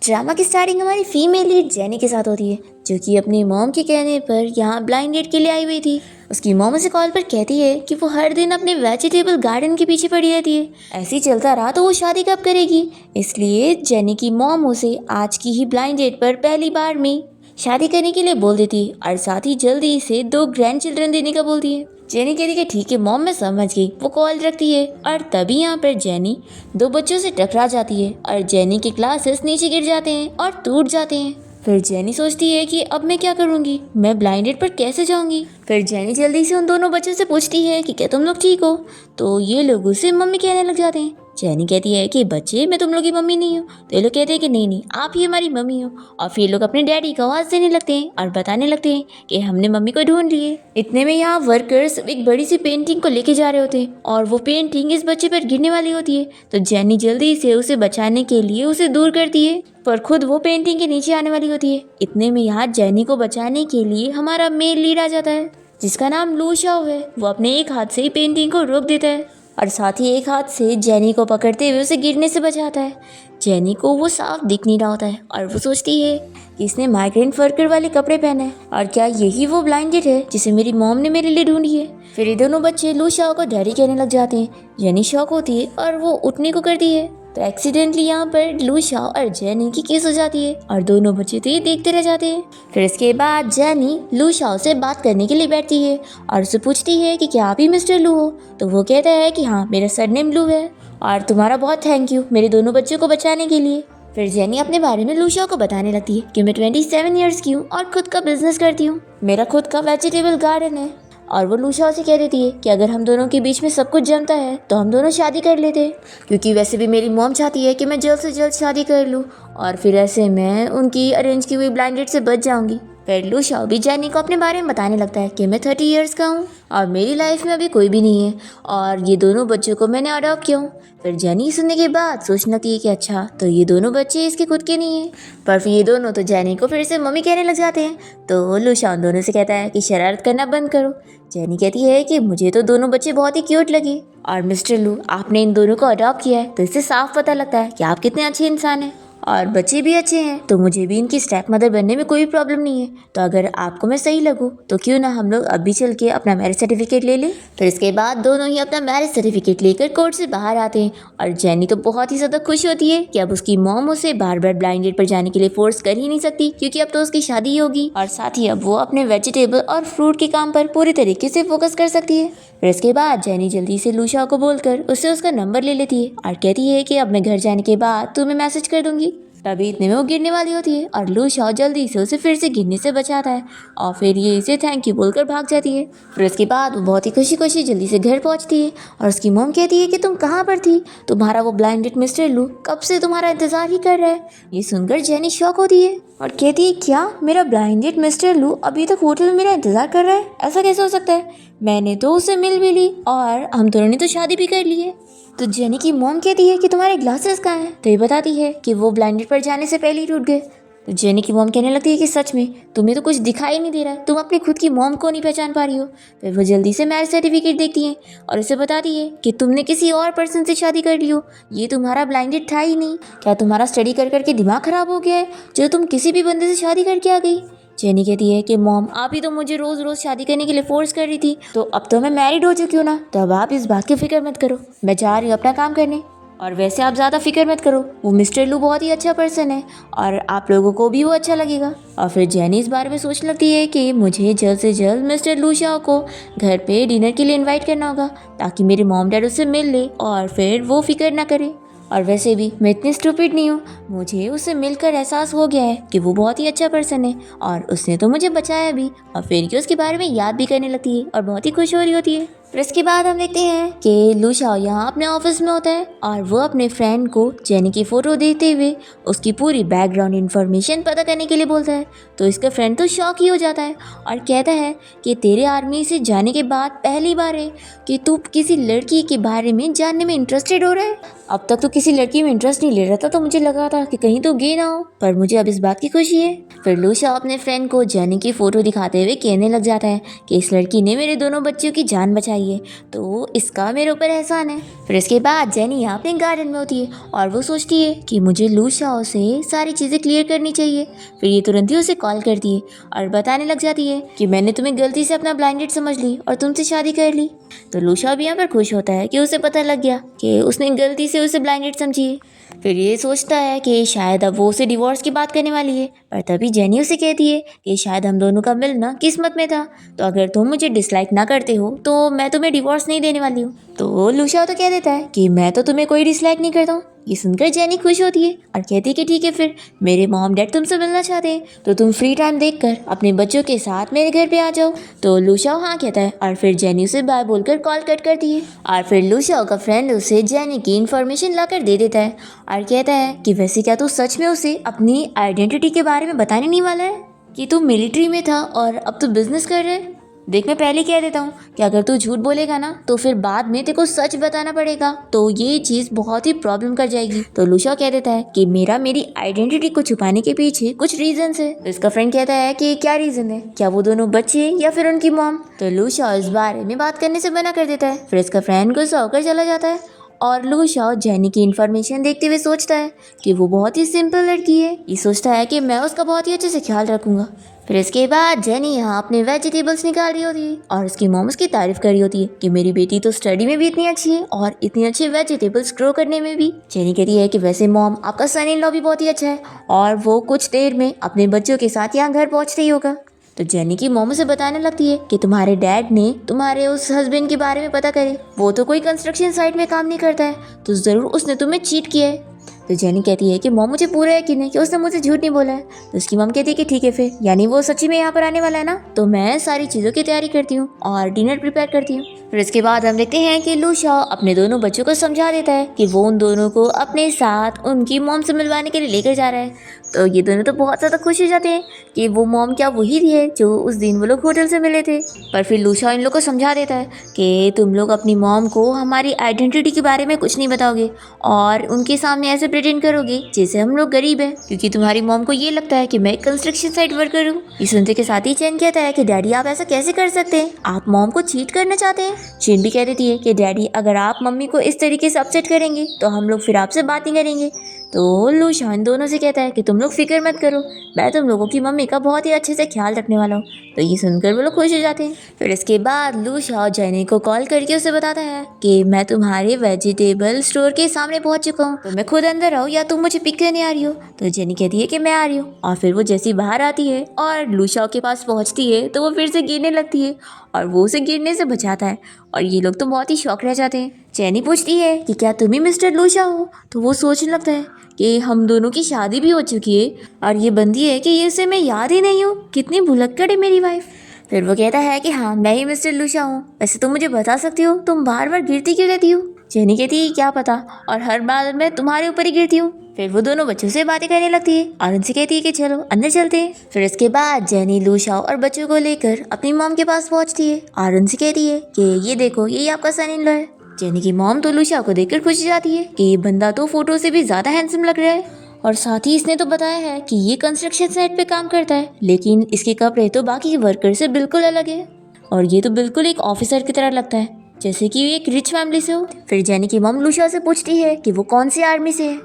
Drama की starting हमारी female lead jenny के साथ होती है, जो कि अपनी मॉम के कहने पर यहाँ ब्लाइंड डेट के लिए आई हुई थी। उसकी मॉम उसे कॉल पर कहती है कि वो हर दिन अपने वेजिटेबल गार्डन के पीछे पड़ी रहती है। ऐसे ही चलता रहा तो वो शादी कब करेगी। इसलिए जेनी की मॉम उसे आज की ही ब्लाइंड डेट पर पहली बार में शादी करने के लिए बोल देती है और साथ ही जल्दी से 2 ग्रैंड चिल्ड्रन देने का बोलती है। जेनी कहती है ठीक है मॉम, मैं समझ गई। वो कॉल रखती है और तभी यहाँ पर जेनी 2 बच्चों से टकरा जाती है और जेनी के ग्लासेस नीचे गिर जाते हैं और टूट जाते हैं। फिर जेनी सोचती है कि अब मैं क्या करूँगी, मैं ब्लाइंड डेट पर कैसे जाऊँगी। फिर जेनी जल्दी से उन दोनों बच्चों से पूछती है कि क्या तुम लोग ठीक हो। तो ये लोग उसे मम्मी कहने लग जाते हैं। जेनी कहती है कि बच्चे, मैं तुम लोग की मम्मी नहीं हूँ। तो ये लोग कहते हैं कि नहीं, आप ही हमारी मम्मी हो। और फिर लोग अपने डैडी को आवाज़ देने लगते हैं और बताने लगते हैं कि हमने मम्मी को ढूंढ लिए। इतने में यहाँ वर्कर्स एक बड़ी सी पेंटिंग को लेके जा रहे होते हैं और वो पेंटिंग इस बच्चे पर गिरने वाली होती है। तो जेनी जल्दी से उसे बचाने के लिए उसे दूर करती है, पर खुद वो पेंटिंग के नीचे आने वाली होती है। इतने में यहाँ जेनी को बचाने के लिए हमारा मेल लीड आ जाता है, जिसका नाम लू शाओ है। वो अपने एक हाथ से ही पेंटिंग को रोक देता है और साथ ही एक हाथ से जेनी को पकड़ते हुए उसे गिरने से बचाता है। जेनी को वो साफ दिख नहीं रहा होता है और वो सोचती है कि इसने माइग्रेंट वर्कर वाले कपड़े पहने हैं और क्या यही वो ब्लाइंडेड है जिसे मेरी मॉम ने मेरे लिए ढूंढी है। फिर ये दोनों बच्चे लू शाओ को डैडी कहने लग जाते हैं। जेनी शॉक होती है और वो उठने को करती है, तो एक्सीडेंटली यहाँ पर लू शाओ और जेनी की किस हो जाती है और दोनों बच्चे तो ये देखते रह जाते हैं। फिर इसके बाद जेनी लू शाओ से बात करने के लिए बैठती है और उससे पूछती है कि क्या आप ही मिस्टर लू हो। तो वो कहता है कि हाँ, मेरा सरनेम लू है और तुम्हारा बहुत थैंक यू मेरे दोनों बच्चों को बचाने के लिए। फिर जेनी अपने बारे में लू शाओ को बताने लगती है कि मैं 27 ईयर्स की हूँ और खुद का बिजनेस करती हूँ। मेरा खुद का वेजिटेबल गार्डन है। और वो लू शाओ से कह देती है कि अगर हम दोनों के बीच में सब कुछ जमता है तो हम दोनों शादी कर लेते हैं, क्योंकि वैसे भी मेरी मॉम चाहती है कि मैं जल्द से जल्द शादी कर लूँ और फिर ऐसे मैं उनकी अरेंज की हुई ब्लाइंड डेट से बच जाऊंगी। फिर लू शाओ भी जेनी को अपने बारे में बताने लगता है कि मैं 30 ईयर्स का हूँ और मेरी लाइफ में अभी कोई भी नहीं है और ये दोनों बच्चों को मैंने अडॉप्ट किया हूँ। फिर जेनी सुनने के बाद सोचने लगती है कि अच्छा, तो ये दोनों बच्चे इसके खुद के नहीं हैं। पर फिर ये दोनों तो जेनी को फिर से मम्मी कहने लग जाते हैं। तो लू शाओ दोनों से कहता है कि शरारत करना बंद करो। जेनी कहती है कि मुझे तो दोनों बच्चे बहुत ही क्यूट लगे और मिस्टर लू, आपने इन दोनों को अडॉप्ट किया है तो इससे साफ पता लगता है कि आप कितने अच्छे इंसान हैं और बच्चे भी अच्छे हैं, तो मुझे भी इनकी स्टेप मदर बनने में कोई प्रॉब्लम नहीं है। तो अगर आपको मैं सही लगूँ तो क्यों ना हम लोग अभी चल के अपना मैरिज सर्टिफिकेट ले लें। फिर इसके बाद दोनों ही अपना मैरिज सर्टिफिकेट लेकर कोर्ट से बाहर आते हैं और जेनी तो बहुत ही ज़्यादा खुश होती है कि अब उसकी मॉम उसे बार बार ब्लाइंड डेट पर जाने के लिए फोर्स कर ही नहीं सकती, क्योंकि अब तो उसकी शादी ही होगी और साथ ही अब वो अपने वेजिटेबल और फ्रूट के काम पर पूरी तरीके से फोकस कर सकती है। फिर इसके बाद जेनी जल्दी से लू शाओ को बोलकर उससे उसका नंबर ले लेती है और कहती है कि अब मैं घर जाने के बाद तुम्हें मैसेज कर दूंगी। तभी इतने में वो गिरने वाली होती है और लू शाओ जल्दी से उसे फिर से गिरने से बचाता है और फिर ये इसे थैंक यू बोलकर भाग जाती है। फिर उसके बाद वो बहुत ही खुशी खुशी जल्दी से घर पहुंचती है और उसकी मॉम कहती है कि तुम कहाँ पर थी, तुम्हारा वो ब्लाइंडेड मिस्टर लू कब से तुम्हारा इंतजार ही कर रहा है। ये सुनकर जेनी शॉक होती है और कहती है क्या मेरा ब्लाइंडेड मिस्टर लू अभी तक होटल में मेरा इंतजार कर रहा है, ऐसा कैसे हो सकता है। मैंने तो उसे मिल भी ली और हम दोनों ने तो शादी भी कर ली है। तो जेनी की मॉम कहती है कि तुम्हारे ग्लासेस कहाँ हैं। तो ये बताती है कि वो ब्लाइंडेड पर जाने से पहले ही टूट गए। तो जेनी की मॉम कहने लगती है कि सच में तुम्हें तो कुछ दिखाई नहीं दे रहा, तुम अपनी खुद की मॉम को नहीं पहचान पा रही हो। फिर वो जल्दी से मैरिज सर्टिफिकेट देखती है और उसे बताती है कि तुमने किसी और पर्सन से शादी कर ली हो, ये तुम्हारा ब्लाइंडेड था ही नहीं। क्या तुम्हारा स्टडी कर करके दिमाग खराब हो गया है जो तुम किसी भी बंदे से शादी करके आ गई। जेनी कहती है कि मॉम, आप ही तो मुझे रोज़ रोज़ शादी करने के लिए फोर्स कर रही थी, तो अब तो मैं मैरिड हो चुकी हूँ ना, तो अब आप इस बात की फिक्र मत करो, मैं जा रही हूँ अपना काम करने। और वैसे आप ज़्यादा फिक्र मत करो, वो मिस्टर लू बहुत ही अच्छा पर्सन है और आप लोगों को भी वो अच्छा लगेगा। और फिर जेनी इस बारे में सोचने लगती है कि मुझे जल्द से जल्द मिस्टर लू शाओ को घर पे डिनर के लिए इनवाइट करना होगा, ताकि मेरे मॉम डैड उससे मिल ले और फिर वो फिक्र ना करे। और वैसे भी मैं इतनी स्टूपिड नहीं हूँ, मुझे उससे मिलकर एहसास हो गया है कि वो बहुत ही अच्छा पर्सन है और उसने तो मुझे बचाया भी। और फिर ये उसके बारे में याद भी करने लगती है और बहुत ही खुश हो रही होती है। फिर इसके बाद हम देखते हैं कि लू शाओ यहाँ अपने ऑफिस में होता है और वो अपने फ्रेंड को जेनी की फ़ोटो देखते हुए उसकी पूरी बैकग्राउंड इन्फॉर्मेशन पता करने के लिए बोलता है। तो इसका फ्रेंड तो शॉक ही हो जाता है और कहता है कि तेरे आर्मी से जाने के बाद पहली बार है कि तू किसी लड़की के बारे में जानने में इंटरेस्टेड हो रहा है। अब तक तो किसी लड़की में इंटरेस्ट नहीं ले रहा था, तो मुझे लगा था कि कहीं तो गे ना हो, पर मुझे अब इस बात की खुशी है। फिर लूशा अपने फ्रेंड को जेनी की फ़ोटो दिखाते हुए कहने लग जाता है कि इस लड़की ने मेरे दोनों बच्चों की जान बचाई है, तो इसका मेरे ऊपर एहसान है। फिर इसके बाद जेनी यहाँ अपने गार्डन में होती है और वो सोचती है कि मुझे लूशा से सारी चीज़ें क्लियर करनी चाहिए। फिर ये तुरंत ही उसे कॉल करती है और बताने लग जाती है कि मैंने तुम्हें गलती से अपना ब्लाइंड डेट समझ ली और तुमसे शादी कर ली। तो लूशा भी यहाँ पर खुश होता है कि उसे पता लग गया कि उसने गलती से उसे ब्लाइंड डेट समझी है। फिर ये सोचता है कि शायद अब वो उसे डिवोर्स की बात करने वाली है, पर तभी जेनी उसे कहती है कि शायद हम दोनों का मिलना किस्मत में था, तो अगर तुम मुझे डिसलाइक ना करते हो तो मैं तुम्हें डिवोर्स नहीं देने वाली हूँ। तो लूशा तो कह देता है कि मैं तो तुम्हें कोई डिसलाइक नहीं करता हूँ। ये सुनकर जेनी खुश होती है और कहती है कि ठीक है, फिर मेरे मॉम डैड तुमसे मिलना चाहते हैं, तो तुम फ्री टाइम देखकर अपने बच्चों के साथ मेरे घर पे आ जाओ। तो लूशा हाँ कहता है और फिर जेनी उसे बाय बोलकर कॉल कट करती है। और फिर लूशा का फ्रेंड उसे जेनी की इन्फॉर्मेशन लाकर दे देता है और कहता है कि वैसे क्या तू सच में उसे अपनी आइडेंटिटी के बारे में बताने नहीं वाला है कि तू मिलिट्री में था और अब तू बिजनेस कर रहा है। देख, मैं पहले कह देता हूँ कि अगर तू झूठ बोलेगा ना तो फिर बाद में तेरे को सच बताना पड़ेगा, तो ये चीज़ बहुत ही प्रॉब्लम कर जाएगी। तो लूशा कह देता है कि मेरी आइडेंटिटी को छुपाने के पीछे कुछ रीजंस है। तो इसका फ्रेंड कहता है कि क्या रीजन है, क्या वो दोनों बच्चे या फिर उनकी मॉम। तो लूशा इस बारे में बात करने से मना कर देता है। फिर इसका फ्रेंड गुस्सा होकर चला जाता है और लूशा जेनी की इन्फॉर्मेशन देखते हुए सोचता है कि वो बहुत ही सिंपल लड़की है। ये सोचता है कि मैं उसका बहुत ही अच्छे से ख्याल रखूंगा। फिर इसके बाद जेनी यहाँ अपने वेजिटेबल्स निकाल रही होती है और उसकी मॉम उसकी तारीफ कर रही होती है कि मेरी बेटी तो स्टडी में भी इतनी अच्छी है और इतनी अच्छी वेजिटेबल्स ग्रो करने में भी। जेनी कहती है कि वैसे मॉम, आपका सन इन लॉ भी बहुत ही अच्छा है और वो कुछ देर में अपने बच्चों के साथ यहाँ घर पहुँचते ही होगा। तो जेनी की मॉम उसे बताने लगती है कि तुम्हारे डैड ने तुम्हारे उस हस्बैंड के बारे में पता करे, वो तो कोई कंस्ट्रक्शन साइट में काम नहीं करता है, तो ज़रूर उसने तुम्हें चीट किया है। तो जेनी कहती है कि मॉम, मुझे पूरा यकीन है कि उसने मुझे झूठ नहीं बोला है। तो उसकी मॉम कहती है कि ठीक है, फिर यानी वो सच्ची में यहाँ पर आने वाला है ना, तो मैं सारी चीज़ों की तैयारी करती हूँ और डिनर प्रिपेयर करती हूँ। फिर इसके बाद हम देखते हैं कि लूशा अपने दोनों बच्चों को समझा देता है कि वो उन दोनों को अपने साथ उनकी मॉम से मिलवाने के लिए लेकर जा रहा है। तो ये दोनों तो बहुत ज़्यादा खुश हो जाते हैं कि वो मॉम क्या वही थी है जो उस दिन वो लोग होटल से मिले थे। पर फिर लूशा इन लोग को समझा देता है कि तुम लोग अपनी मॉम को हमारी आइडेंटिटी के बारे में कुछ नहीं बताओगे और उनके सामने ऐसे प्रेटेंड करोगे जैसे हम लोग गरीब हैं, क्योंकि तुम्हारी मॉम को ये लगता है कि मैं कंस्ट्रक्शन साइट वर्कर हूँ। ये सुनते के साथ ही चैन कहता है कि डैडी, आप ऐसा कैसे कर सकते हैं, आप मॉम को चीट करना चाहते हैं। चैन भी कह देती है कि डैडी, अगर आप मम्मी को इस तरीके से अपसेट करेंगे तो हम लोग फिर आपसे बात नहीं करेंगे। तो लूशा इन दोनों से कहता है कि तुम लोग फिक्र मत करो, मैं तुम लोगों की मम्मी का बहुत ही अच्छे से ख्याल रखने वाला हूँ। तो ये सुनकर वो लोग खुश हो जाते हैं। फिर इसके बाद लूशा जेनी को कॉल करके उसे बताता है कि मैं तुम्हारे वेजिटेबल स्टोर के सामने पहुंच चुका हूँ, तो मैं खुद अंदर आऊँ या तुम मुझे पिक करने आ रही हो। तो जेनी कहती है कि मैं आ रही हूँ और फिर वो जैसी बाहर आती है और लूशा के पास पहुँचती है तो वो फिर से गिरने लगती है और वो उसे गिरने से बचाता है और ये लोग तो बहुत ही शौक रह जाते हैं। जेनी पूछती है कि क्या तुम ही मिस्टर लूशा हो। तो वो सोचने लगता है कि हम दोनों की शादी भी हो चुकी है और ये बंदी है कि ये उसे मैं याद ही नहीं हूँ, कितनी भुलक्कड़ है मेरी वाइफ। फिर वो कहता है कि हाँ, मैं ही मिस्टर लूशा हूँ, वैसे तुम मुझे बता सकती हो तुम बार बार गिरती क्यों रहती हो। जेनी कहती है क्या पता, और हर बार मैं तुम्हारे ऊपर ही गिरती हूँ। फिर वो दोनों बच्चों से बातें करने लगती है और उनसे कहती है कि चलो अंदर चलते हैं। फिर इसके बाद जेनी लूशा और बच्चों को लेकर अपनी मॉम के पास पहुंचती है और उनसे कहती है कि ये देखो, यही आपका सन इन लॉ है। जेनी की मॉम तो लूशा को देखकर खुश हो जाती है कि ये बंदा तो फोटो से भी ज्यादा हैंडसम लग रहा है और साथ ही इसने तो बताया है कि ये कंस्ट्रक्शन साइट पे काम करता है, लेकिन इसके कपड़े तो बाकी वर्कर से बिल्कुल अलग है और ये तो बिल्कुल एक ऑफिसर की तरह लगता है, जैसे कि ये एक रिच फैमिली से हो। फिर जेनी की मॉम लूशा से पूछती है कि वो कौन सी आर्मी से है।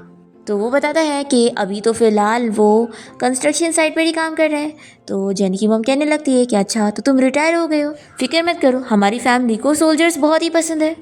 तो वो बताता है कि अभी तो फिलहाल वो कंस्ट्रक्शन साइट पर ही काम कर रहे हैं। तो जेनी की मॉम कहने लगती है कि अच्छा, तो तुम रिटायर हो गए हो, फिक्र मत करो, हमारी फैमिली को सोल्जर्स बहुत ही पसंद है।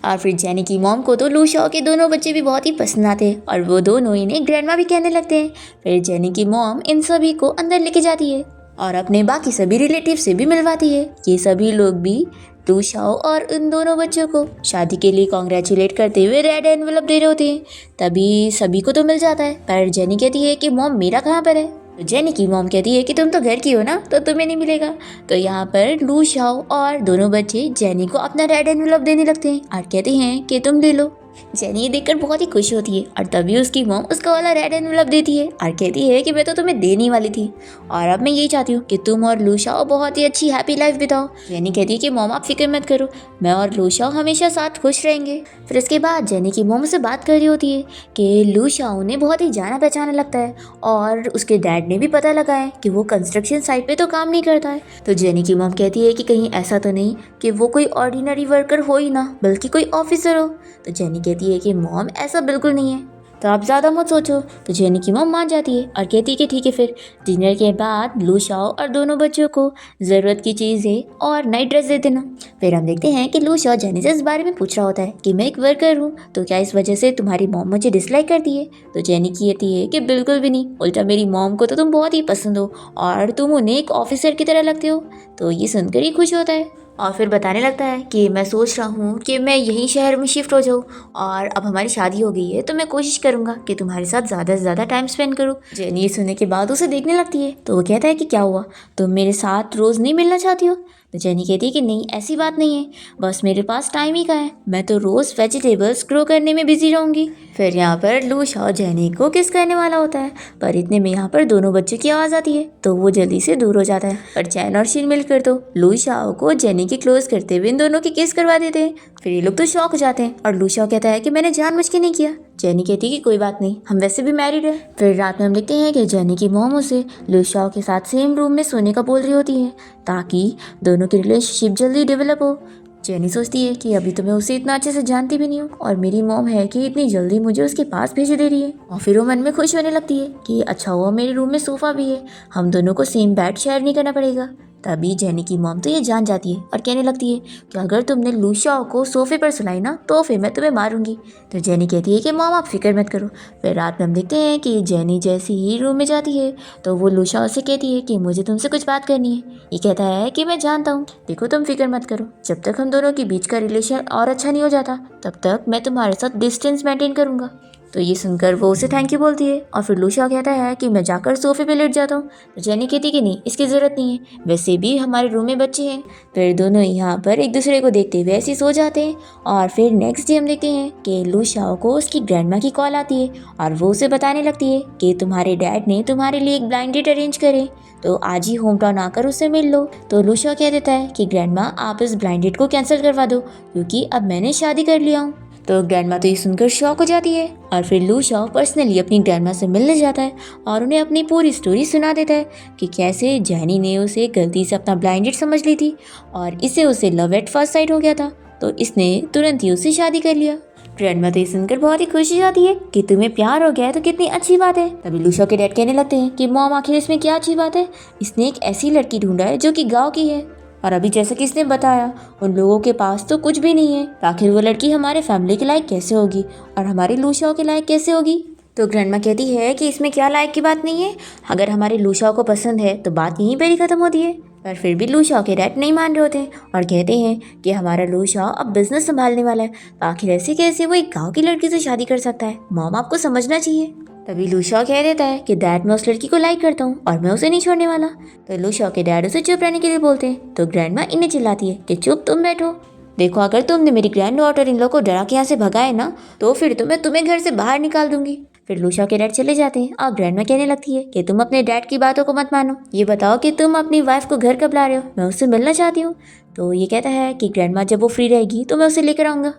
और फिर जेनी की मॉम को तो लूशा के दोनों बच्चे भी बहुत ही पसंद आते हैं और वो दोनों इन्हें ग्रैंडमा भी कहने लगते हैं। फिर जेनी की मॉम इन सभी को अंदर लेके जाती है और अपने बाकी सभी रिलेटिव से भी मिलवाती है। ये सभी लोग भी लूशा और उन दोनों बच्चों को शादी के लिए कॉन्ग्रेचुलेट करते हुए रेड एनवेलप दे रहे होते हैं। तभी सभी को तो मिल जाता है, पर जेनी कहती है कि मॉम, मेरा कहाँ पर है। तो जेनी की मॉम कहती है कि तुम तो घर की हो ना, तो तुम्हें नहीं मिलेगा। तो यहाँ पर लूशा और दोनों बच्चे जेनी को अपना रेड एनवेलप देने लगते हैं और कहते हैं कि तुम ले लो। जेनी ये देखकर बहुत ही खुश होती है और तभी उसकी मॉम उसका वाला रेड एनवेलप देती है और कहती है कि मैं तो तुम्हें देने वाली थी और अब मैं यही चाहती हूँ कि तुम और लूशाओ बहुत ही अच्छी हैप्पी लाइफ बिताओ। जेनी कहती है कि मॉम आप फिक्र मत करो, मैं और लूशाओ हमेशा साथ खुश रहेंगे। फिर इसके बाद जेनी की मॉम से बात कर रही होती है कि लूशाओ ने बहुत ही जाना पहचाना लगता है और उसके डैड ने भी पता लगा है कि वो कंस्ट्रक्शन साइट पे तो काम नहीं करता है। तो जेनी की मॉम कहती है कि कहीं ऐसा तो नहीं कि वो कोई ऑर्डिनरी वर्कर हो ही ना बल्कि कोई ऑफिसर हो। तो जेनी कहती है कि मॉम ऐसा बिल्कुल नहीं है, तो आप ज़्यादा मत सोचो। तो जेनी की मॉम मान जाती है और कहती है कि ठीक है। फिर डिनर के बाद लूशाओ और दोनों बच्चों को ज़रूरत की चीज़ें और नई ड्रेस दे देना। फिर हम देखते हैं कि लूशाओ जेनी से इस बारे में पूछ रहा होता है कि मैं एक वर्कर हूँ, तो क्या इस वजह से तुम्हारी मॉम मुझे डिसलाइक करती है। तो जेनी कहती है कि बिल्कुल भी नहीं, उल्टा मेरी मॉम को तो तुम बहुत ही पसंद हो और तुम उन्हें एक ऑफिसर की तरह लगते हो। तो ये सुनकर ही खुश होता है और फिर बताने लगता है कि मैं सोच रहा हूँ कि मैं यहीं शहर में शिफ्ट हो जाऊँ और अब हमारी शादी हो गई है तो मैं कोशिश करूँगा कि तुम्हारे साथ ज़्यादा से ज़्यादा टाइम स्पेंड करूँ। जेनी ये सुनने के बाद उसे देखने लगती है तो वो कहता है कि क्या हुआ, तुम मेरे साथ रोज़ नहीं मिलना चाहती हो। तो जेनी कहती है कि नहीं ऐसी बात नहीं है, बस मेरे पास टाइम ही का है, मैं तो रोज़ वेजिटेबल्स ग्रो करने में बिजी रहूँगी। फिर यहाँ पर लूशाओ जेनी को किस करने वाला होता है पर इतने में यहाँ पर दोनों बच्चों की आवाज़ आती है तो वो जल्दी से दूर हो जाता है। पर चैन और शीन मिलकर तो लूशाओ को जेनी की क्लोज करते हुए इन दोनों की किस करवा देते हैं। फिर ये लोग तो शॉक हो जाते हैं और लूशाओ कहता है कि मैंने जानबूझ के नहीं किया। जेनी कहती है कि कोई बात नहीं, हम वैसे भी मैरिड है। फिर रात में हम देखते हैं कि जेनी की मॉम उसे लूशाओ के साथ सेम रूम में सोने का बोल रही होती है ताकि दोनों की रिलेशनशिप जल्दी डेवलप हो। जेनी सोचती है कि अभी तो मैं उसे इतना अच्छे से जानती भी नहीं हूँ और मेरी मॉम है कि इतनी जल्दी मुझे उसके पास भेज दे रही है। और फिर वो मन में खुश होने लगती है कि अच्छा हुआ मेरे रूम में सोफ़ा भी है, हम दोनों को सेम बेड शेयर नहीं करना पड़ेगा। तभी जेनी की मॉम तो ये जान जाती है और कहने लगती है कि अगर तुमने लूशाओ को सोफे पर सुलाई ना तो फिर मैं तुम्हें मारूंगी। तो जेनी कहती है कि मॉम आप फिक्र मत करो। फिर रात में हम देखते हैं कि जेनी जैसे ही रूम में जाती है तो वो लूशाओ से कहती है कि मुझे तुमसे कुछ बात करनी है। ये कहता है कि मैं जानता हूँ, देखो तुम फिक्र मत करो, जब तक हम दोनों के बीच का रिलेशन और अच्छा नहीं हो जाता तब तक मैं तुम्हारे साथ डिस्टेंस मेंटेन करूँगा। तो ये सुनकर वो उसे थैंक यू बोलती है और फिर लूशाओ कहता है कि मैं जाकर सोफे पे लेट जाता हूँ। तो जेनी कहती कि नहीं इसकी ज़रूरत नहीं है, वैसे भी हमारे रूम में बच्चे हैं। फिर दोनों यहाँ पर एक दूसरे को देखते हुए ऐसे सो जाते हैं। और फिर नेक्स्ट डे हम देखते हैं कि लूशाओ को उसकी ग्रैंडमा की कॉल आती है और वो उसे बताने लगती है कि तुम्हारे डैड ने तुम्हारे लिए एक ब्लाइंड डेट अरेंज करे, तो आज ही होम टाउन आकर उससे मिल लो। तो लूशाओ कह देता है कि ग्रैंडमा आप इस ब्लाइंड डेट को कैंसिल करवा दो क्योंकि अब मैंने शादी कर लिया हूँ। तो ग्रैंडमा तो ये सुनकर शॉक हो जाती है और फिर लूशाओ पर्सनली अपनी ग्रैंडमा से मिलने जाता है और उन्हें अपनी पूरी स्टोरी सुना देता है कि कैसे जेनी ने उसे गलती से अपना ब्लाइंड डेट समझ ली थी और इससे उसे लव एट फर्स्ट साइट हो गया था, तो इसने तुरंत ही उससे शादी कर लिया। ग्रैंडमा तो ये सुनकर बहुत ही खुश हो जाती है कि तुम्हें प्यार हो गया है तो कितनी अच्छी बात है। तभी लूशाओ के डैड कहने लगते हैं कि मॉम आखिर इसमें क्या अच्छी बात है, इसने एक ऐसी लड़की ढूंढा है जो कि गाँव की है और अभी जैसा कि इसने बताया उन लोगों के पास तो कुछ भी नहीं है, आखिर वो लड़की हमारे फैमिली के लायक कैसे होगी और हमारे लूशाओ के लायक कैसे होगी। तो ग्रैंडमा कहती है कि इसमें क्या लायक की बात नहीं है, अगर हमारे लूशाओ को पसंद है तो बात यहीं पर ही खत्म होती है। पर फिर भी लूशाओ के डैड नहीं मान रहे होते और कहते हैं कि हमारा लूशाओ अब बिजनेस संभालने वाला है, आखिर ऐसे कैसे वो एक गाँव की लड़की से शादी कर सकता है, मॉम आपको समझना चाहिए। तभी लूशाओ कह देता है कि डैड मैं उस लड़की को लाइक करता हूँ और मैं उसे नहीं छोड़ने वाला। तो लूशाओ के डैड उसे चुप रहने के लिए बोलते हैं तो ग्रैंडमा इन्हें चिल्लाती है कि चुप तुम बैठो, देखो अगर तुमने मेरी ग्रैंड डॉटर इन लोग को डरा के यहाँ से भगाए ना तो फिर तो मैं तुम्हें घर से बाहर निकाल दूंगी। फिर लूशाओ के डैड चले जाते हैं और ग्रैंडमा कहने लगती है कि तुम अपने डैड की बातों को मत मानो, ये बताओ कि तुम अपनी वाइफ को घर कब ला रहे हो, मैं उससे मिलना चाहती हूँ। तो ये कहता है कि ग्रैंडमा जब वो फ्री रहेगी तो मैं उसे लेकर आऊँगा।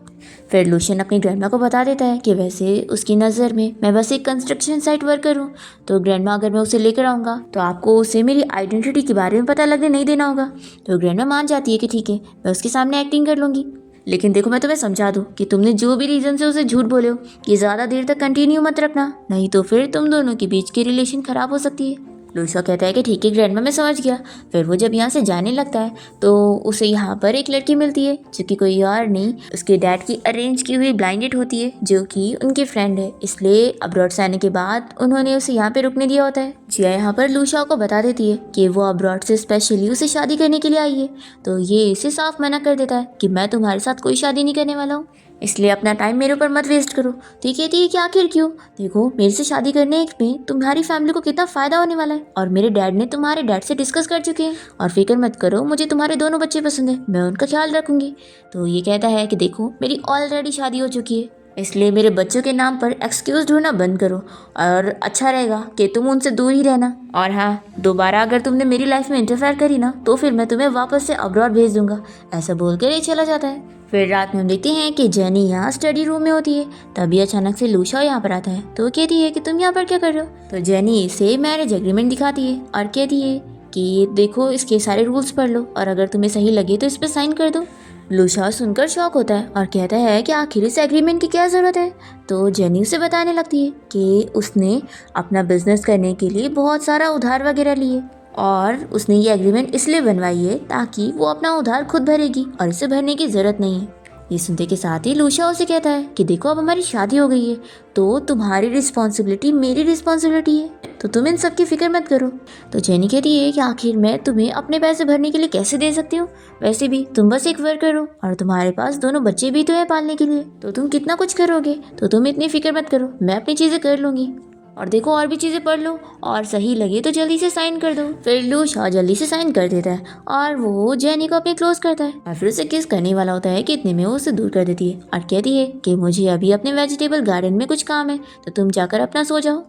फिर लूशियन अपनी ग्रैंडमा को बता देता है कि वैसे उसकी नज़र में मैं बस एक कंस्ट्रक्शन साइट वर्कर हूँ, तो ग्रैंडमा अगर मैं उसे लेकर आऊँगा तो आपको उसे मेरी आइडेंटिटी के बारे में पता लगने नहीं देना होगा। तो ग्रैंडमा मान जाती है कि ठीक है मैं उसके सामने एक्टिंग कर लूँगी, लेकिन देखो मैं तुम्हें समझा दूँ कि तुमने जो भी रीज़न से उसे झूठ बोले हो ये ज़्यादा देर तक कंटिन्यू मत रखना, नहीं तो फिर तुम दोनों के बीच की रिलेशन ख़राब हो सकती है। लूशा कहता है कि ठीक है ग्रैंडमा मैं समझ गया। फिर वो जब यहाँ से जाने लगता है तो उसे यहाँ पर एक लड़की मिलती है जो कि कोई और नहीं उसके डैड की अरेंज की हुई ब्लाइंडेड होती है जो कि उनकी फ्रेंड है, इसलिए अब्रॉड से आने के बाद उन्होंने उसे यहाँ पे रुकने दिया होता है। जिया यहाँ पर लूशा को बता देती है कि वो अब्रॉड से स्पेशली उसे शादी करने के लिए आई है, तो ये इसे साफ मना कर देता है कि मैं तुम्हारे साथ कोई शादी नहीं करने वाला हूँ, इसलिए अपना टाइम मेरे ऊपर मत वेस्ट करो। तो ये कहती है कि आखिर क्यों, देखो मेरे से शादी करने में तुम्हारी फैमिली को कितना फ़ायदा होने वाला है और मेरे डैड ने तुम्हारे डैड से डिस्कस कर चुके हैं और फिक्र मत करो मुझे तुम्हारे दोनों बच्चे पसंद है, मैं उनका ख्याल रखूंगी। तो ये कहता है कि देखो मेरी ऑलरेडी शादी हो चुकी है इसलिए मेरे बच्चों के नाम पर एक्सक्यूज़ ढूंढना बंद करो और अच्छा रहेगा कि तुम उनसे दूर ही रहना। और हाँ, दोबारा अगर तुमने मेरी लाइफ में इंटरफेयर करी ना तो फिर मैं तुम्हें वापस से अब्रॉड भेज दूंगा। ऐसा बोलकर ये चला जाता है। फिर रात में हम देखते हैं कि जेनी यहाँ स्टडी रूम में होती है। तभी अचानक से लूशा यहाँ पर आता है तो वो कहती है कि तुम यहाँ पर क्या कर रहे हो। तो जेनी इसे मैरिज एग्रीमेंट दिखाती है और कहती है कि देखो इसके सारे रूल्स पढ़ लो और अगर तुम्हें सही लगे तो इस पर साइन कर दो। लूशा सुनकर शॉक होता है और कहता है कि आखिर इस एग्रीमेंट की क्या ज़रूरत है। तो जेनी उसे बताने लगती है कि उसने अपना बिजनेस करने के लिए बहुत सारा उधार वगैरह लिए और उसने ये एग्रीमेंट इसलिए बनवाई है ताकि वो अपना उधार खुद भरेगी और इसे भरने की ज़रूरत नहीं है। ये सुनते के साथ ही लूशा उसे कहता है कि देखो अब हमारी शादी हो गई है तो तुम्हारी रिस्पॉन्सिबिलिटी मेरी रिस्पॉन्सिबिलिटी है, तो तुम इन सब की फिक्र मत करो। तो जेनी कहती है कि आखिर मैं तुम्हें अपने पैसे भरने के लिए कैसे दे सकती हूँ, वैसे भी तुम बस एक वर्कर हो और तुम्हारे पास दोनों बच्चे भी तो है पालने के लिए, तो तुम कितना कुछ करोगे, तो तुम इतनी फिक्र मत करो, मैं अपनी चीज़ें कर लूँगी। और देखो और भी चीज़ें पढ़ लो और सही लगे तो जल्दी से साइन कर दो। फिर लूशा जल्दी से साइन कर देता है और वो जेनी को अपने क्लोज करता है और फिर उसे किस करने वाला होता है कि इतने में वो उसे दूर कर देती है और कहती है कि मुझे अभी अपने वेजिटेबल गार्डन में कुछ काम है तो तुम जाकर अपना सो जाओ।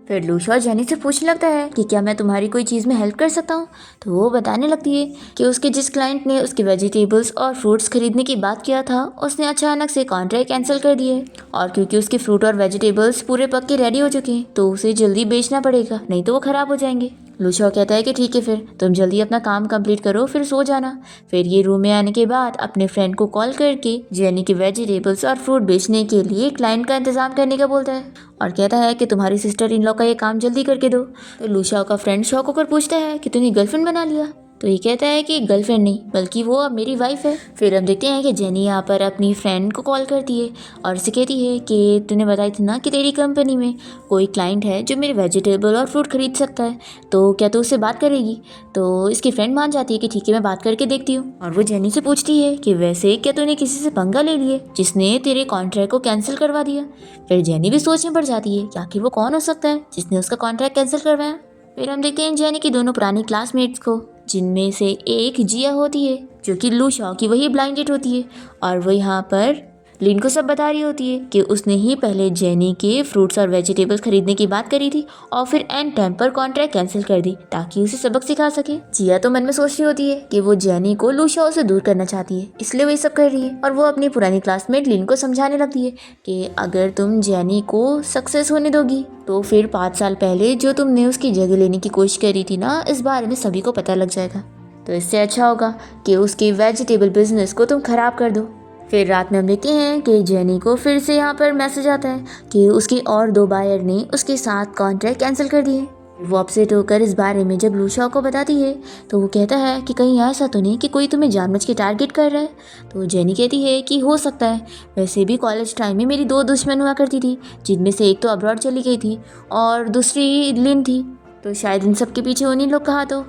फिर लूशा जेनी से पूछने लगता है कि क्या मैं तुम्हारी कोई चीज़ में हेल्प कर सकता हूँ। तो वो बताने लगती है कि उसके जिस क्लाइंट ने उसके वेजिटेबल्स और फ्रूट्स खरीदने की बात किया था उसने अचानक से कॉन्ट्रैक्ट कैंसिल कर दिए और क्योंकि उसके फ्रूट और वेजिटेबल्स पूरे पक के रेडी हो चुके हैं तो उसे जल्दी बेचना पड़ेगा, नहीं तो वो ख़राब हो जाएंगे। लूशा कहता है कि ठीक है फिर तुम जल्दी अपना काम कंप्लीट करो फिर सो जाना। फिर ये रूम में आने के बाद अपने फ्रेंड को कॉल करके जेनी के वेजिटेबल्स और फ्रूट बेचने के लिए क्लाइंट का इंतजाम करने का बोलता है और कहता है कि तुम्हारी सिस्टर इन लॉ का ये काम जल्दी करके दो। तो लूशा का फ्रेंड शॉक होकर पूछता है कि तूने गर्लफ्रेंड बना लिया। तो ये कहता है कि गर्लफ्रेंड नहीं बल्कि वो अब मेरी वाइफ है। फिर हम देखते हैं कि जेनी यहाँ पर अपनी फ्रेंड को कॉल करती है और उसे कहती है कि तूने बताई थी ना कि तेरी कंपनी में कोई क्लाइंट है जो मेरे वेजिटेबल और फ्रूट खरीद सकता है, तो क्या तू उससे बात करेगी। तो इसकी फ्रेंड मान जाती है कि ठीक है मैं बात करके देखती हूँ और वो जेनी से पूछती है कि वैसे क्या तूने किसी से पंगा ले लिए जिसने तेरे कॉन्ट्रैक्ट को कैंसिल करवा दिया। फिर जेनी भी सोच में पड़ जाती है कि आखिर वो कौन हो सकता है जिसने उसका कॉन्ट्रैक्ट कैंसिल करवाया। फिर हम देखते हैं जेनी की दोनों पुरानी क्लासमेट्स को जिनमें से एक जिया होती है जो कि लूशा की वही ब्लाइंडेड होती है और वो यहाँ पर लिन को सब बता रही होती है कि उसने ही पहले जेनी के फ्रूट्स और वेजिटेबल्स खरीदने की बात करी थी और फिर एंड टाइम पर कॉन्ट्रैक्ट कैंसिल कर दी ताकि उसे सबक सिखा सके। जिया तो मन में सोच रही होती है कि वो जेनी को लूशा से दूर करना चाहती है इसलिए वो ये सब कर रही है और वो अपनी पुरानी क्लासमेट लिन को समझाने लगती है कि अगर तुम जेनी को सक्सेस होने दोगी तो फिर 5 साल पहले जो तुमने उसकी जगह लेने की कोशिश करी थी ना, इस बारे में सभी को पता लग जाएगा, तो इससे अच्छा होगा कि उसके वेजिटेबल बिजनेस को तुम खराब कर दो। फिर रात में हम देखते हैं कि जेनी को फिर से यहाँ पर मैसेज आता है कि उसके और 2 बायर ने उसके साथ कॉन्ट्रैक्ट कैंसिल कर दिए। वो अपसेट होकर इस बारे में जब लूशा को बताती है तो वो कहता है कि कहीं ऐसा तो नहीं कि कोई तुम्हें जानबूझ के टारगेट कर रहा है। तो जेनी कहती है कि हो सकता है, वैसे भी कॉलेज टाइम में मेरी 2 दुश्मन हुआ करती थी जिनमें से एक तो अब्रॉड चली गई थी और दूसरी लिन थी, तो शायद इन सब के पीछे उन्हीं लोग कहा। तो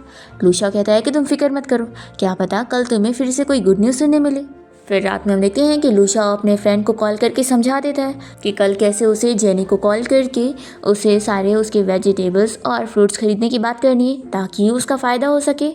लूशा कहता है कि तुम फिक्र मत करो, क्या पता कल तुम्हें फिर से कोई गुड न्यूज़ सुनने मिले। फिर रात में हम देखते हैं कि लूशा अपने फ्रेंड को कॉल करके समझा देता है कि कल कैसे उसे जेनी को कॉल करके उसे सारे उसके वेजिटेबल्स और फ्रूट्स खरीदने की बात करनी है ताकि उसका फ़ायदा हो सके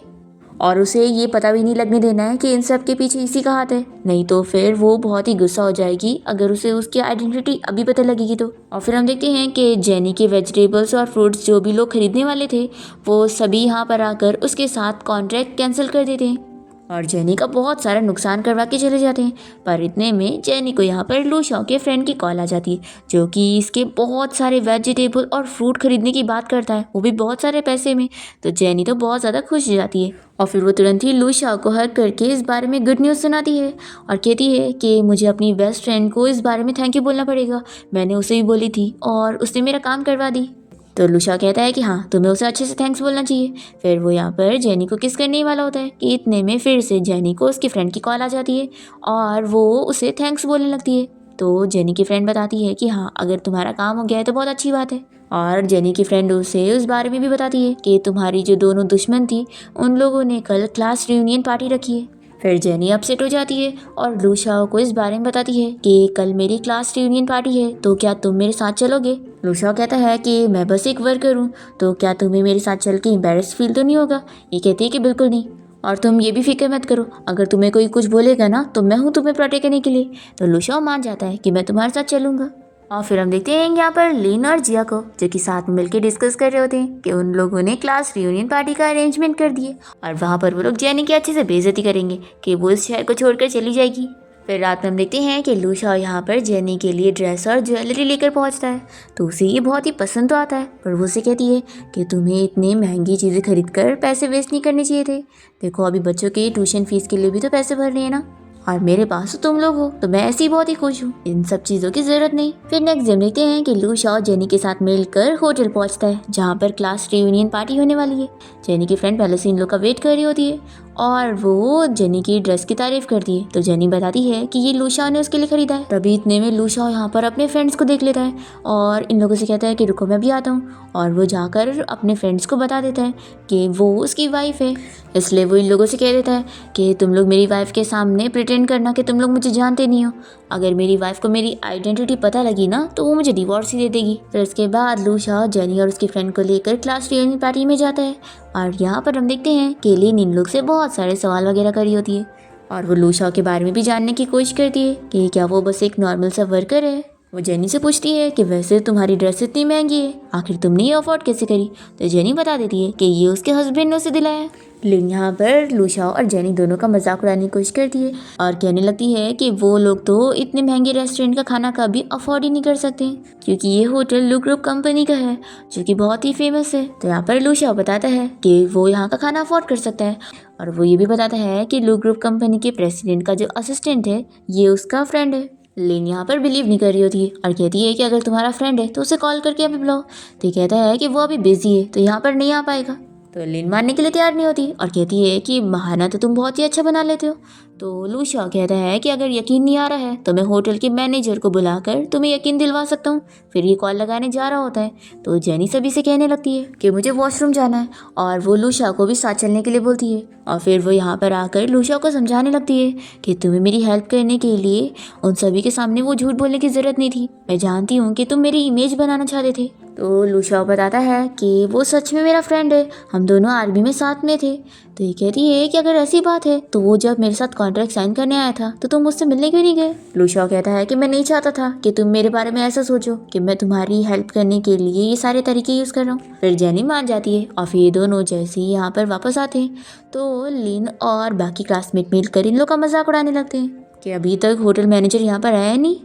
और उसे ये पता भी नहीं लगने देना है कि इन सब के पीछे इसी का हाथ है, नहीं तो फिर वो बहुत ही गुस्सा हो जाएगी अगर उसे उसकी आइडेंटिटी अभी पता लगेगी तो। और फिर हम देखते हैं कि जेनी के वेजिटेबल्स और फ्रूट्स जो भी लोग खरीदने वाले थे वो सभी यहाँ पर आकर उसके साथ कॉन्ट्रैक्ट कैंसिल कर देते हैं और जेनी का बहुत सारा नुकसान करवा के चले जाते हैं। पर इतने में जेनी को यहाँ पर लूशा के फ्रेंड की कॉल आ जाती है जो कि इसके बहुत सारे वेजिटेबल और फ्रूट खरीदने की बात करता है, वो भी बहुत सारे पैसे में। तो जेनी तो बहुत ज़्यादा खुश हो जाती है और फिर वो तुरंत ही लूशा को हक करके इस बारे में गुड न्यूज़ सुनाती है और कहती है कि मुझे अपनी बेस्ट फ्रेंड को इस बारे में थैंक यू बोलना पड़ेगा, मैंने उसे भी बोली थी और उसने मेरा काम करवा दी। तो लूशा कहता है कि हाँ तुम्हें उसे अच्छे से थैंक्स बोलना चाहिए। फिर वो यहाँ पर जेनी को किस करने वाला होता है कि इतने में फिर से जेनी को उसकी फ्रेंड की कॉल आ जाती है और वो उसे थैंक्स बोलने लगती है। तो जेनी की फ्रेंड बताती है कि हाँ अगर तुम्हारा काम हो गया है तो बहुत अच्छी बात है। और जेनी की फ्रेंड उसे उस बारे में भी बताती है कि तुम्हारी जो दोनों दुश्मन थी उन लोगों ने कल क्लास रियूनियन पार्टी रखी है। फिर जेनी अपसेट हो जाती है और लूशा को इस बारे में बताती है कि कल मेरी क्लास रियूनियन पार्टी है तो क्या तुम मेरे साथ चलोगे। लूशा कहता है कि मैं बस एक वर्कर हूँ, तो क्या तुम्हें मेरे साथ चल के एम्बैरेस फील तो नहीं होगा। ये कहती है कि बिल्कुल नहीं। और तुम ये भी फिक्र मत करो, अगर तुम्हें कोई कुछ बोलेगा ना तो मैं हूँ तुम्हें प्रोटेक्ट करने के लिए। तो लुशाओ मान जाता है कि मैं तुम्हारे साथ चलूँगा। और फिर हम देखते हैं यहाँ पर लिन और जिया को, जो कि साथ में मिलकर डिस्कस कर रहे होते हैं कि उन लोगों ने क्लास रियूनियन पार्टी का अरेंजमेंट कर दिए और वहाँ पर वो लोग जेनी की अच्छे से बेइज्जती करेंगे कि वो इस शहर को छोड़कर चली जाएगी। फिर रात में हम देखते हैं कि लुशाओ यहाँ पर जेनी के लिए ड्रेस और ज्वेलरी लेकर पहुँचता है। तो उसे ये बहुत ही पसंद तो आता है, पर वो उसे कहती है कि तुम्हें इतनी महंगी चीज़ें खरीद कर पैसे वेस्ट नहीं करने चाहिए थे। देखो अभी बच्चों के ट्यूशन फीस के लिए भी तो पैसे भर रहे हैं ना, और मेरे पास तो तुम लोग हो, तो मैं ऐसे ही बहुत ही खुश हूँ, इन सब चीज़ों की ज़रूरत नहीं। फिर नेक्स्ट डे देखते हैं कि लुशाओ जेनी के साथ मिलकर होटल पहुँचता है जहाँ पर क्लास रियूनियन पार्टी होने वाली है। जेनी की फ्रेंड पहले से इन लोग का वेट कर रही होती है और वो जेनी की ड्रेस की तारीफ करती है। तो जेनी बताती है कि ये लुशाओ ने उसके लिए खरीदा है। तभी इतने में लुशाओ यहाँ पर अपने फ्रेंड्स को देख लेता है और इन लोगों से कहता है कि रुको मैं भी आता हूँ, और वो जाकर अपने फ्रेंड्स को बता देता है कि वो उसकी वाइफ है। इसलिए वो इन लोगों से कह देता है कि तुम लोग मेरी वाइफ के सामने प्रिटेंड करना कि तुम लोग मुझे जानते नहीं हो। अगर मेरी वाइफ को मेरी आइडेंटिटी पता लगी ना तो वो मुझे डिवोर्स ही दे देगी। फिर उसके बाद लुशाओ जेनी और उसकी फ्रेंड को लेकर क्लास रियूनियन पार्टी में जाता है और यहाँ पर हम देखते हैं कि लिन इन लोग से बहुत सारे सवाल वगैरह करी होती है और वो लुशाओ के बारे में भी जानने की कोशिश करती है कि क्या वो बस एक नॉर्मल सा वर्कर है। वो जेनी से पूछती है कि वैसे तुम्हारी ड्रेस इतनी महंगी है, आखिर तुमने ये अफोर्ड कैसे करी। तो जेनी बता देती है कि ये उसके हस्बैंड ने उसे दिलाया। लिन यहाँ पर लुशाओ और जेनी दोनों का मजाक उड़ाने की कोशिश करती है और कहने लगती है कि वो लोग तो इतने महंगे रेस्टोरेंट का खाना कभी अफोर्ड ही नहीं कर सकते क्योंकि ये होटल लू ग्रुप कंपनी का है जो कि बहुत ही फेमस है। तो यहाँ पर लुशाओ बताता है कि वो यहाँ का खाना अफोर्ड कर सकता है और वो ये भी बताता है कि लू ग्रुप कंपनी के प्रेसिडेंट का जो असिस्टेंट है ये उसका फ्रेंड है। लिन यहाँ पर बिलीव नहीं कर रही होती है और कहती है कि अगर तुम्हारा फ्रेंड है तो उसे कॉल करके अभी बुलाओ। तो ये कहता है कि वो अभी बिजी है तो यहाँ पर नहीं आ पाएगा। तो लिन मानने के लिए तैयार नहीं होती और कहती है कि बहाना तो तुम बहुत ही अच्छा बना लेते हो। तो लुशाओ कहता है कि अगर यकीन नहीं आ रहा है तो मैं होटल के मैनेजर को बुलाकर तुम्हें यकीन दिलवा सकता हूँ। फिर ये कॉल लगाने जा रहा होता है तो जेनी सभी से कहने लगती है कि मुझे वॉशरूम जाना है और वो लुशाओ को भी साथ चलने के लिए बोलती है। और फिर वो यहाँ पर आकर लुशाओ को समझाने लगती है कि तुम्हें मेरी हेल्प करने के लिए उन सभी के सामने वो झूठ बोलने की ज़रूरत नहीं थी। मैं जानती हूँ कि तुम मेरी इमेज बनाना चाहते थे। तो लुशाओ बताता है कि वो सच में मेरा फ्रेंड है, हम दोनों आर्मी में साथ में थे। तो ये कहती है कि अगर ऐसी बात है तो वो जब मेरे साथ कॉन्ट्रैक्ट साइन करने आया था तो तुम मुझसे मिलने क्यों नहीं गए। लुशाओ कहता है कि मैं नहीं चाहता था कि तुम मेरे बारे में ऐसा सोचो कि मैं तुम्हारी हेल्प करने के लिए ये सारे तरीके यूज़ कर रहा हूँ। फिर जेनी मान जाती है और फिर ये दोनों जैसे ही यहाँ पर वापस आते हैं तो लिन और बाकी क्लासमेट मिलकर इन लोग का मजाक उड़ाने लगते हैं कि अभी तक होटल मैनेजर यहाँ पर आया नहीं।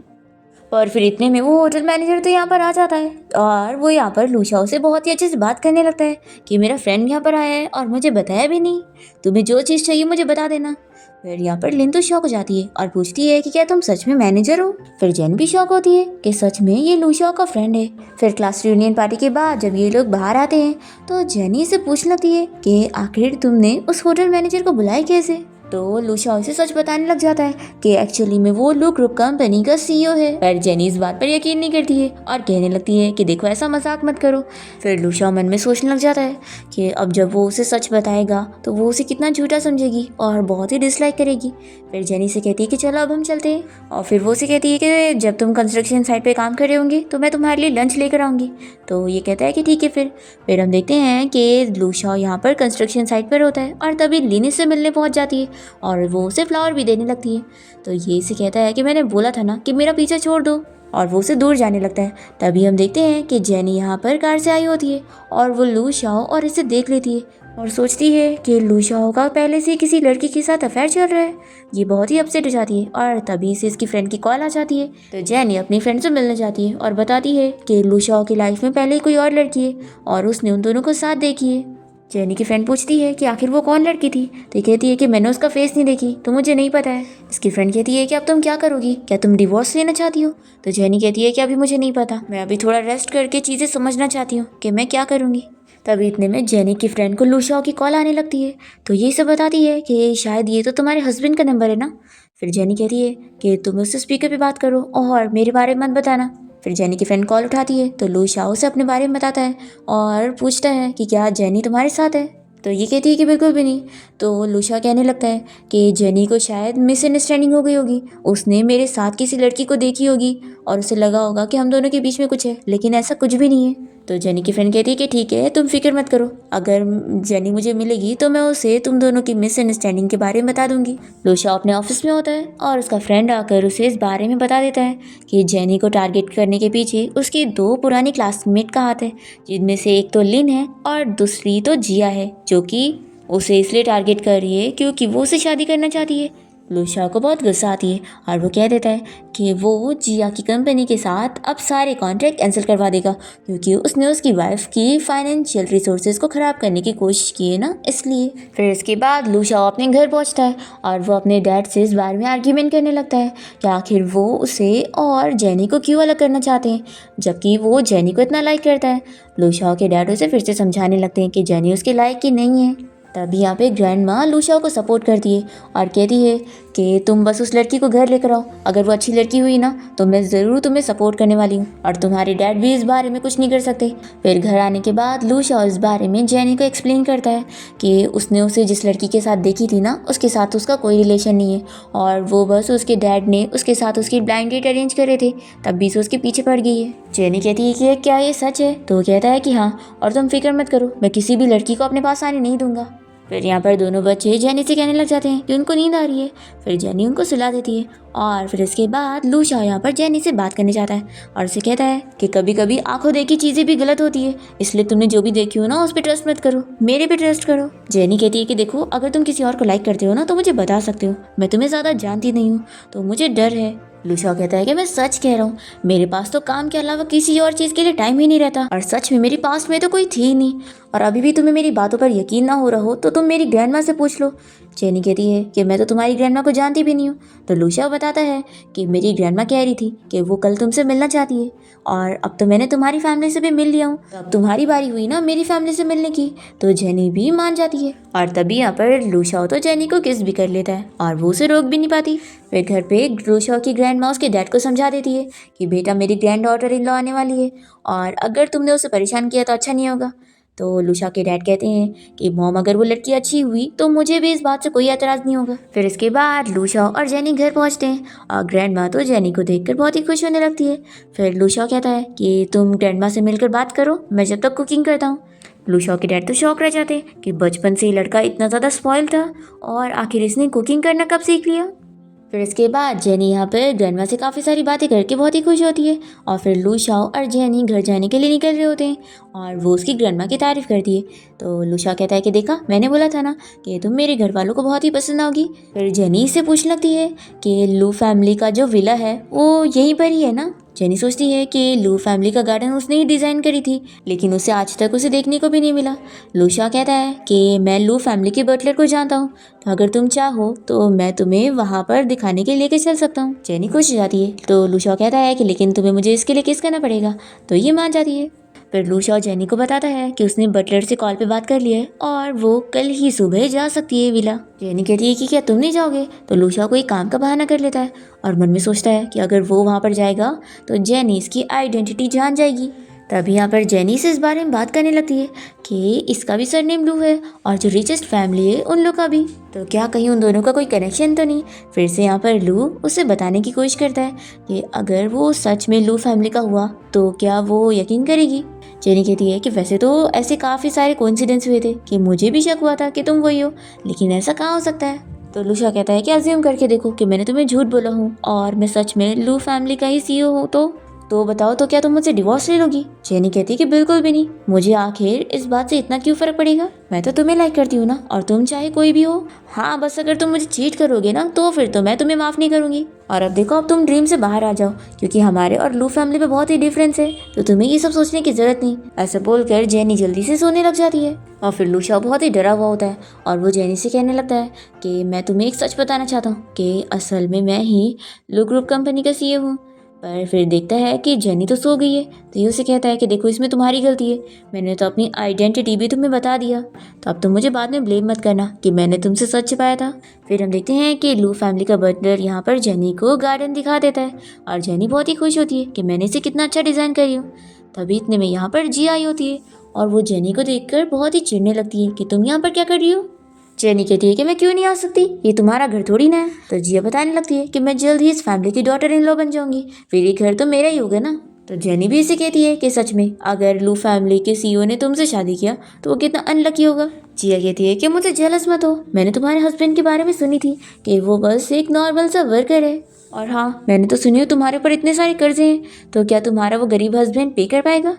और फिर इतने में वो होटल मैनेजर तो यहाँ पर आ जाता है और वो यहाँ पर लुशाओ से बहुत ही अच्छे से बात करने लगता है कि मेरा फ्रेंड यहाँ पर आया है और मुझे बताया भी नहीं, तुम्हें जो चीज़ चाहिए मुझे बता देना। फिर यहाँ पर लिन तो शॉक हो जाती है और पूछती है कि क्या तुम सच में मैनेजर हो। फिर जेन भी शॉक होती है कि सच में ये लुशाओ का फ्रेंड है। फिर क्लास रियूनियन पार्टी के बाद जब ये लोग बाहर आते हैं तो जेनी से पूछने लगती है कि आखिर तुमने उस होटल मैनेजर को बुलाया कैसे। तो लुशाओ से सच बताने लग जाता है कि एक्चुअली में वो लू ग्रुप कंपनी का सीईओ है। पर जेनी इस बात पर यकीन नहीं करती है और कहने लगती है कि देखो ऐसा मजाक मत करो। फिर लुशाओ मन में सोचने लग जाता है कि अब जब वो उसे सच बताएगा तो वो उसे कितना झूठा समझेगी और बहुत ही डिसलाइक करेगी। फिर जेनी से कहती है कि चलो अब हम चलते हैं और फिर वो उसे कहती है कि जब तुम कंस्ट्रक्शन साइट पे काम कर रहे होंगे तो मैं तुम्हारे लिए लंच लेकर आऊँगी। तो ये कहता है कि ठीक है। फिर हम देखते हैं कि लुशाओ यहाँ पर कंस्ट्रक्शन साइट पर होता है और तभी लिन से मिलने पहुँच जाती है और वो उसे फ्लावर भी देने लगती है। तो ये इसे कहता है कि मैंने बोला था ना कि मेरा पीछा छोड़ दो, और वो उसे दूर जाने लगता है। तभी हम देखते हैं कि जेनी यहाँ पर कार से आई होती है और वो लुशाओ और इसे देख लेती है और सोचती है कि लुशाओ का पहले से किसी लड़की के साथ अफेयर चल रहा है। ये बहुत ही अपसेट हो जाती है और तभी से इसकी फ्रेंड की कॉल आ जाती है। तो जेनी अपनी फ्रेंड से मिलने जाती है और बताती है कि लुशाओ की लाइफ में पहले ही कोई और लड़की है और उसने उन दोनों को साथ देखी है। जेनी की फ्रेंड पूछती है कि आखिर वो कौन लड़की थी। तो कहती है कि मैंने उसका फेस नहीं देखी तो मुझे नहीं पता है। इसकी फ्रेंड कहती है कि अब तुम क्या करोगी, क्या तुम डिवोर्स लेना चाहती हो। तो जेनी कहती है कि अभी मुझे नहीं पता, मैं अभी थोड़ा रेस्ट करके चीज़ें समझना चाहती हूँ कि मैं क्या करूँगी। तभी इतने में जेनी की फ्रेंड को लुशाओ की कॉल आने लगती है। तो ये सब बताती है कि शायद ये तो तुम्हारे हस्बैंड का नंबर है ना। फिर जेनी कहती है कि तुम उससे स्पीकर पे बात करो और मेरे बारे में मत बताना। फिर जेनी की फ्रेंड कॉल उठाती है तो लुशाओ से अपने बारे में बताता है और पूछता है कि क्या जेनी तुम्हारे साथ है। तो ये कहती है कि बिल्कुल भी नहीं। तो लुशाओ कहने लगता है कि जेनी को शायद मिसअंडरस्टैंडिंग हो गई होगी, उसने मेरे साथ किसी लड़की को देखी होगी और उसे लगा होगा कि हम दोनों के बीच में कुछ है, लेकिन ऐसा कुछ भी नहीं है। तो जेनी की फ्रेंड कहती है कि ठीक है, तुम फिक्र मत करो, अगर जेनी मुझे मिलेगी तो मैं उसे तुम दोनों की मिसअंडरस्टैंडिंग के बारे में बता दूंगी। लूशा अपने ऑफिस में होता है और उसका फ्रेंड आकर उसे इस बारे में बता देता है कि जेनी को टारगेट करने के पीछे उसकी 2 पुरानी क्लासमेट का हाथ है, जिनमें से एक तो लिन है और दूसरी तो जिया है, जो कि उसे इसलिए टारगेट कर रही है क्योंकि वो उसे शादी करना चाहती है। लूशा को बहुत गुस्सा आती है और वो कह देता है कि वो जिया की कंपनी के साथ अब सारे कॉन्ट्रैक्ट कैंसिल करवा देगा, क्योंकि उसने उसकी वाइफ की फाइनेंशियल रिसोर्सेज को ख़राब करने की कोशिश की है ना, इसलिए। फिर इसके बाद लूशा अपने घर पहुंचता है और वो अपने डैड से इस बारे में आर्ग्यूमेंट करने लगता है कि आखिर वो उसे और जेनी को क्यों अलग करना चाहते हैं, जबकि वो जेनी को इतना लाइक करता है। लूशा के डैड उसे फिर से समझाने लगते हैं कि जेनी उसके लायक की नहीं है। तभी यहाँ पे ग्रैंड माँ लूशा को सपोर्ट करती है और कहती है कि तुम बस उस लड़की को घर लेकर आओ, अगर वो अच्छी लड़की हुई ना तो मैं ज़रूर तुम्हें सपोर्ट करने वाली हूँ और तुम्हारे डैड भी इस बारे में कुछ नहीं कर सकते। फिर घर आने के बाद लूशा इस बारे में जेनी को एक्सप्लेन करता है कि उसने उसे जिस लड़की के साथ देखी थी ना, उसके साथ उसका कोई रिलेशन नहीं है और वो बस उसके डैड ने उसके साथ उसकी ब्लाइंड डेट अरेंज करे थे, तब भी से उसके पीछे पड़ गई है। जेनी कहती है कि क्या ये सच है, तो वो कहता है कि हाँ, और तुम फिक्र मत करो, मैं किसी भी लड़की को अपने पास आने नहीं दूंगा। फिर यहाँ पर दोनों बच्चे जेनी से कहने लग जाते हैं कि उनको नींद आ रही है। फिर जेनी उनको सुला देती है और फिर इसके बाद लूशा यहाँ पर जेनी से बात करने जाता है और उसे कहता है कि कभी कभी आंखों देखी चीज़ें भी गलत होती है, इसलिए तुमने जो भी देखी हो ना उस पर ट्रस्ट मत करो, मेरे पे ट्रस्ट करो। जेनी कहती है कि देखो, अगर तुम किसी और को लाइक करते हो ना तो मुझे बता सकते हो, मैं तुम्हें ज़्यादा जानती नहीं हूँ तो मुझे डर है। लूशा कहता है कि मैं सच कह रहा हूँ, मेरे पास तो काम के अलावा किसी और चीज़ के लिए टाइम ही नहीं रहता और सच में मेरी पास्ट में तो कोई थी ही नहीं, और अभी भी तुम्हें मेरी बातों पर यकीन ना हो रहा हो तो तुम मेरी ग्रैंडमा से पूछ लो। जेनी कहती है कि मैं तो तुम्हारी ग्रैंडमा को जानती भी नहीं हूँ। तो लूशा बताता है कि मेरी ग्रैंडमा कह रही थी कि वो कल तुमसे मिलना चाहती है और अब तो मैंने तुम्हारी फैमिली से भी मिल लिया हूँ, तो अब तुम्हारी बारी हुई ना मेरी फैमिली से मिलने की। तो जेनी भी मान जाती है और तभी यहाँ पर लूशा तो जेनी को किस भी कर लेता है और वो उसे रोक भी नहीं पाती। फिर घर पे लूशा की ग्रैंडमा उसके डैड को समझा देती है कि बेटा, मेरी ग्रैंड डॉटर इन लॉ आने वाली है और अगर तुमने उसे परेशान किया तो अच्छा नहीं होगा। तो लूशा के डैड कहते हैं कि मॉम, अगर वो लड़की अच्छी हुई तो मुझे भी इस बात से कोई एतराज़ नहीं होगा। फिर इसके बाद लूशा और जेनी घर पहुंचते हैं और ग्रैंड माँ तो जेनी को देखकर बहुत ही खुश होने लगती है। फिर लूशा कहता है कि तुम ग्रैंड माँ से मिलकर बात करो, मैं जब तक कुकिंग करता हूँ। लूशा के डैड तो शौक रह जाते हैं कि बचपन से ही लड़का इतना ज़्यादा स्पॉइल था और आखिर इसने कुकिंग करना कब सीख लिया। फिर इसके बाद जेनी यहाँ पर ग्रैंडमा से काफ़ी सारी बातें करके बहुत ही खुश होती है और फिर लूशा और जेनी घर जाने के लिए निकल रहे होते हैं और वो उसकी ग्रैंडमा की तारीफ़ करती है। तो लूशा कहता है कि देखा, मैंने बोला था ना कि तुम मेरे घर वालों को बहुत ही पसंद आओगी। फिर जेनी इससे पूछने लगती है कि लू फैमिली का जो विला है वो यहीं पर ही है ना। जेनी सोचती है कि लू फैमिली का गार्डन उसने ही डिज़ाइन करी थी, लेकिन उसे आज तक उसे देखने को भी नहीं मिला। लूशा कहता है कि मैं लू फैमिली के बटलर को जानता हूँ, तो अगर तुम चाहो तो मैं तुम्हें वहाँ पर दिखाने के लिए लेके चल सकता हूँ। जेनी खुश हो जाती है। तो लूशा कहता है कि लेकिन तुम्हें मुझे इसके लिए किस करना पड़ेगा, तो ये मान जाती है। फिर लूशा जेनी को बताता है कि उसने बटलर से कॉल पे बात कर ली है और वो कल ही सुबह जा सकती है विला। जेनी कहती है कि क्या तुम नहीं जाओगे, तो लूशा कोई काम का बहाना कर लेता है और मन में सोचता है कि अगर वो वहाँ पर जाएगा तो जेनी इसकी आइडेंटिटी जान जाएगी। तभी यहाँ पर जेनी से इस बारे में बात करने लगती है कि इसका भी सरनेम लू है और जो रिचेस्ट फैमिली है उन लोग का भी, तो क्या कहीं उन दोनों का कोई कनेक्शन तो नहीं। फिर से यहाँ पर लू उसे बताने की कोशिश करता है कि अगर वो सच में लू फैमिली का हुआ तो क्या वो यकीन करेगी। जेनी कहती है कि वैसे तो ऐसे काफ़ी सारे कोइंसिडेंस हुए थे कि मुझे भी शक हुआ था कि तुम वही हो, लेकिन ऐसा कहाँ हो सकता है। तो लूशा कहता है कि अज्यूम करके देखो कि मैंने तुम्हें झूठ बोला हूँ और मैं सच में लू फैमिली का ही सीईओ हूँ, तो बताओ, तो क्या तुम मुझसे डिवोर्स ले लोगी। जेनी कहती है कि बिल्कुल भी नहीं, मुझे आखिर इस बात से इतना क्यों फर्क पड़ेगा, मैं तो तुम्हें लाइक करती हूँ ना, और तुम चाहे कोई भी हो। हाँ, बस अगर तुम मुझे चीट करोगे ना तो फिर तो मैं तुम्हें माफ़ नहीं करूँगी। और अब देखो, अब तुम ड्रीम से बाहर आ जाओ, क्योंकि हमारे और लू फैमिली में बहुत ही डिफरेंस है, तो तुम्हें ये सब सोचने की जरूरत नहीं। ऐसा बोलकर जेनी जल्दी से सोने लग जाती है और फिर लूशा बहुत ही डरा हुआ होता है और वो जेनी से कहने लगता है कि मैं तुम्हें एक सच बताना चाहता हूँ कि असल में मैं ही लू ग्रुप कंपनी का सीईओ हूँ। पर फिर देखता है कि जेनी तो सो गई है, तो ये उसे कहता है कि देखो, इसमें तुम्हारी गलती है, मैंने तो अपनी आइडेंटिटी भी तुम्हें बता दिया, तो अब तुम मुझे बाद में ब्लेम मत करना कि मैंने तुमसे सच छिपाया था। फिर हम देखते हैं कि लू फैमिली का बटलर यहाँ पर जेनी को गार्डन दिखा देता है और जेनी बहुत ही खुश होती है कि मैंने इसे कितना अच्छा डिज़ाइन करी हूँ। तभी इतने में यहाँ पर जी आई होती है और वो जेनी को देखकर बहुत ही चिढ़ने लगती है कि तुम यहाँ पर क्या कर रही हो। जेनी कहती है कि मैं क्यों नहीं आ सकती, ये तुम्हारा घर थोड़ी ना है। तो जिया बताने लगती है कि मैं जल्द ही इस फैमिली की डॉटर इन लॉ बन जाऊंगी, फिर ये घर तो मेरा ही होगा ना। तो जेनी भी इसे कहती है कि सच में अगर लू फैमिली के सीईओ ने तुमसे शादी किया तो वो कितना अनलकी होगा। जिया कहती है कि मुझे जेलस मत हो, मैंने तुम्हारे हस्बैंड के बारे में सुनी थी कि वो बस एक नॉर्मल सा वर्कर है। और हाँ, मैंने तो सुनी हो तुम्हारे ऊपर इतने सारे कर्जे हैं, तो क्या तुम्हारा वो गरीब हस्बैंड पे कर पाएगा।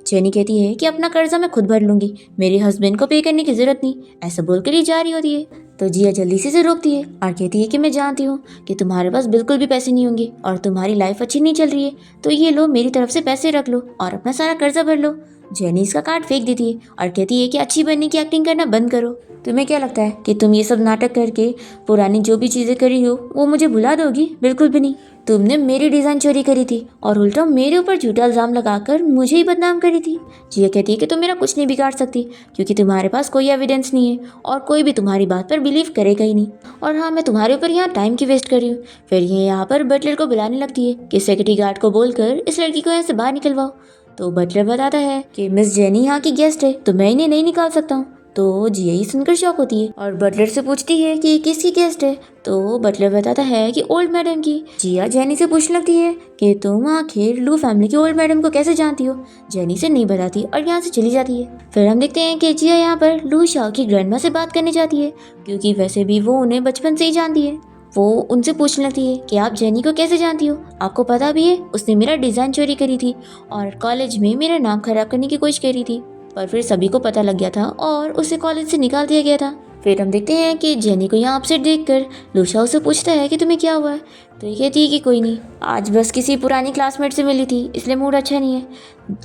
जेनी कहती है कि अपना कर्जा मैं खुद भर लूंगी, मेरे हस्बैंड को पे करने की जरूरत नहीं। ऐसा बोलकर ही जा रही होती है। तो जिया जल्दी से इसे रोकती है और कहती है कि मैं जानती हूँ कि तुम्हारे पास बिल्कुल भी पैसे नहीं होंगे और तुम्हारी लाइफ अच्छी नहीं चल रही है, तो ये लो, मेरी तरफ से पैसे रख लो और अपना सारा कर्जा भर लो। जेनी इसका कार्ड फेंक देती है और कहती है कि अच्छी बनने की एक्टिंग करना बंद करो। तुम्हें क्या लगता है कि तुम ये सब नाटक करके पुरानी जो भी चीज़ें करी हो वो मुझे भुला दोगी? बिल्कुल भी नहीं। तुमने मेरी डिज़ाइन चोरी करी थी और उल्टा मेरे ऊपर झूठा इल्ज़ाम लगाकर मुझे ही बदनाम करी थी। जिया कहती है कि तुम मेरा कुछ नहीं बिगाड़ सकती क्योंकि तुम्हारे पास कोई एविडेंस नहीं है और कोई भी तुम्हारी बात पर बिलीव करेगा ही नहीं। और हाँ, मैं तुम्हारे ऊपर यहाँ टाइम की वेस्ट कर रही हूँ। फिर ये यहाँ पर बटलर को बुलाने लगती है कि सिक्योरिटी गार्ड को बोलकर इस लड़की को यहाँ से बाहर निकलवाओ। तो बटलर बताता है कि मिस जेनी यहाँ की गेस्ट है तो मैं इन्हें नहीं निकाल सकता हूँ। तो जिया ये सुनकर शॉक होती है और बटलर से पूछती है कि किसकी गेस्ट है। तो बटलर बताता है कि ओल्ड मैडम की। जिया जेनी से पूछने लगती है कि तुम आखिर लू फैमिली की ओल्ड मैडम को कैसे जानती हो। जेनी से नहीं बताती और यहाँ से चली जाती है। फिर हम देखते हैं कि जिया यहाँ पर लू शाओ की ग्रैंडमा से बात करने जाती है क्योंकि वैसे भी वो उन्हें बचपन से ही जानती है। वो उनसे पूछने लगती है कि आप जेनी को कैसे जानती हो, आपको पता भी है उसने मेरा डिज़ाइन चोरी करी थी और कॉलेज में मेरा नाम खराब करने की कोशिश करी थी, पर फिर सभी को पता लग गया था और उसे कॉलेज से निकाल दिया गया था। फिर हम देखते हैं कि जेनी को यहाँ अपसेट देखकर लूशा उसे पूछता है कि तुम्हें क्या हुआ है। तो ये कहती है कि कोई नहीं, आज बस किसी पुरानी क्लासमेट से मिली थी इसलिए मूड अच्छा नहीं है।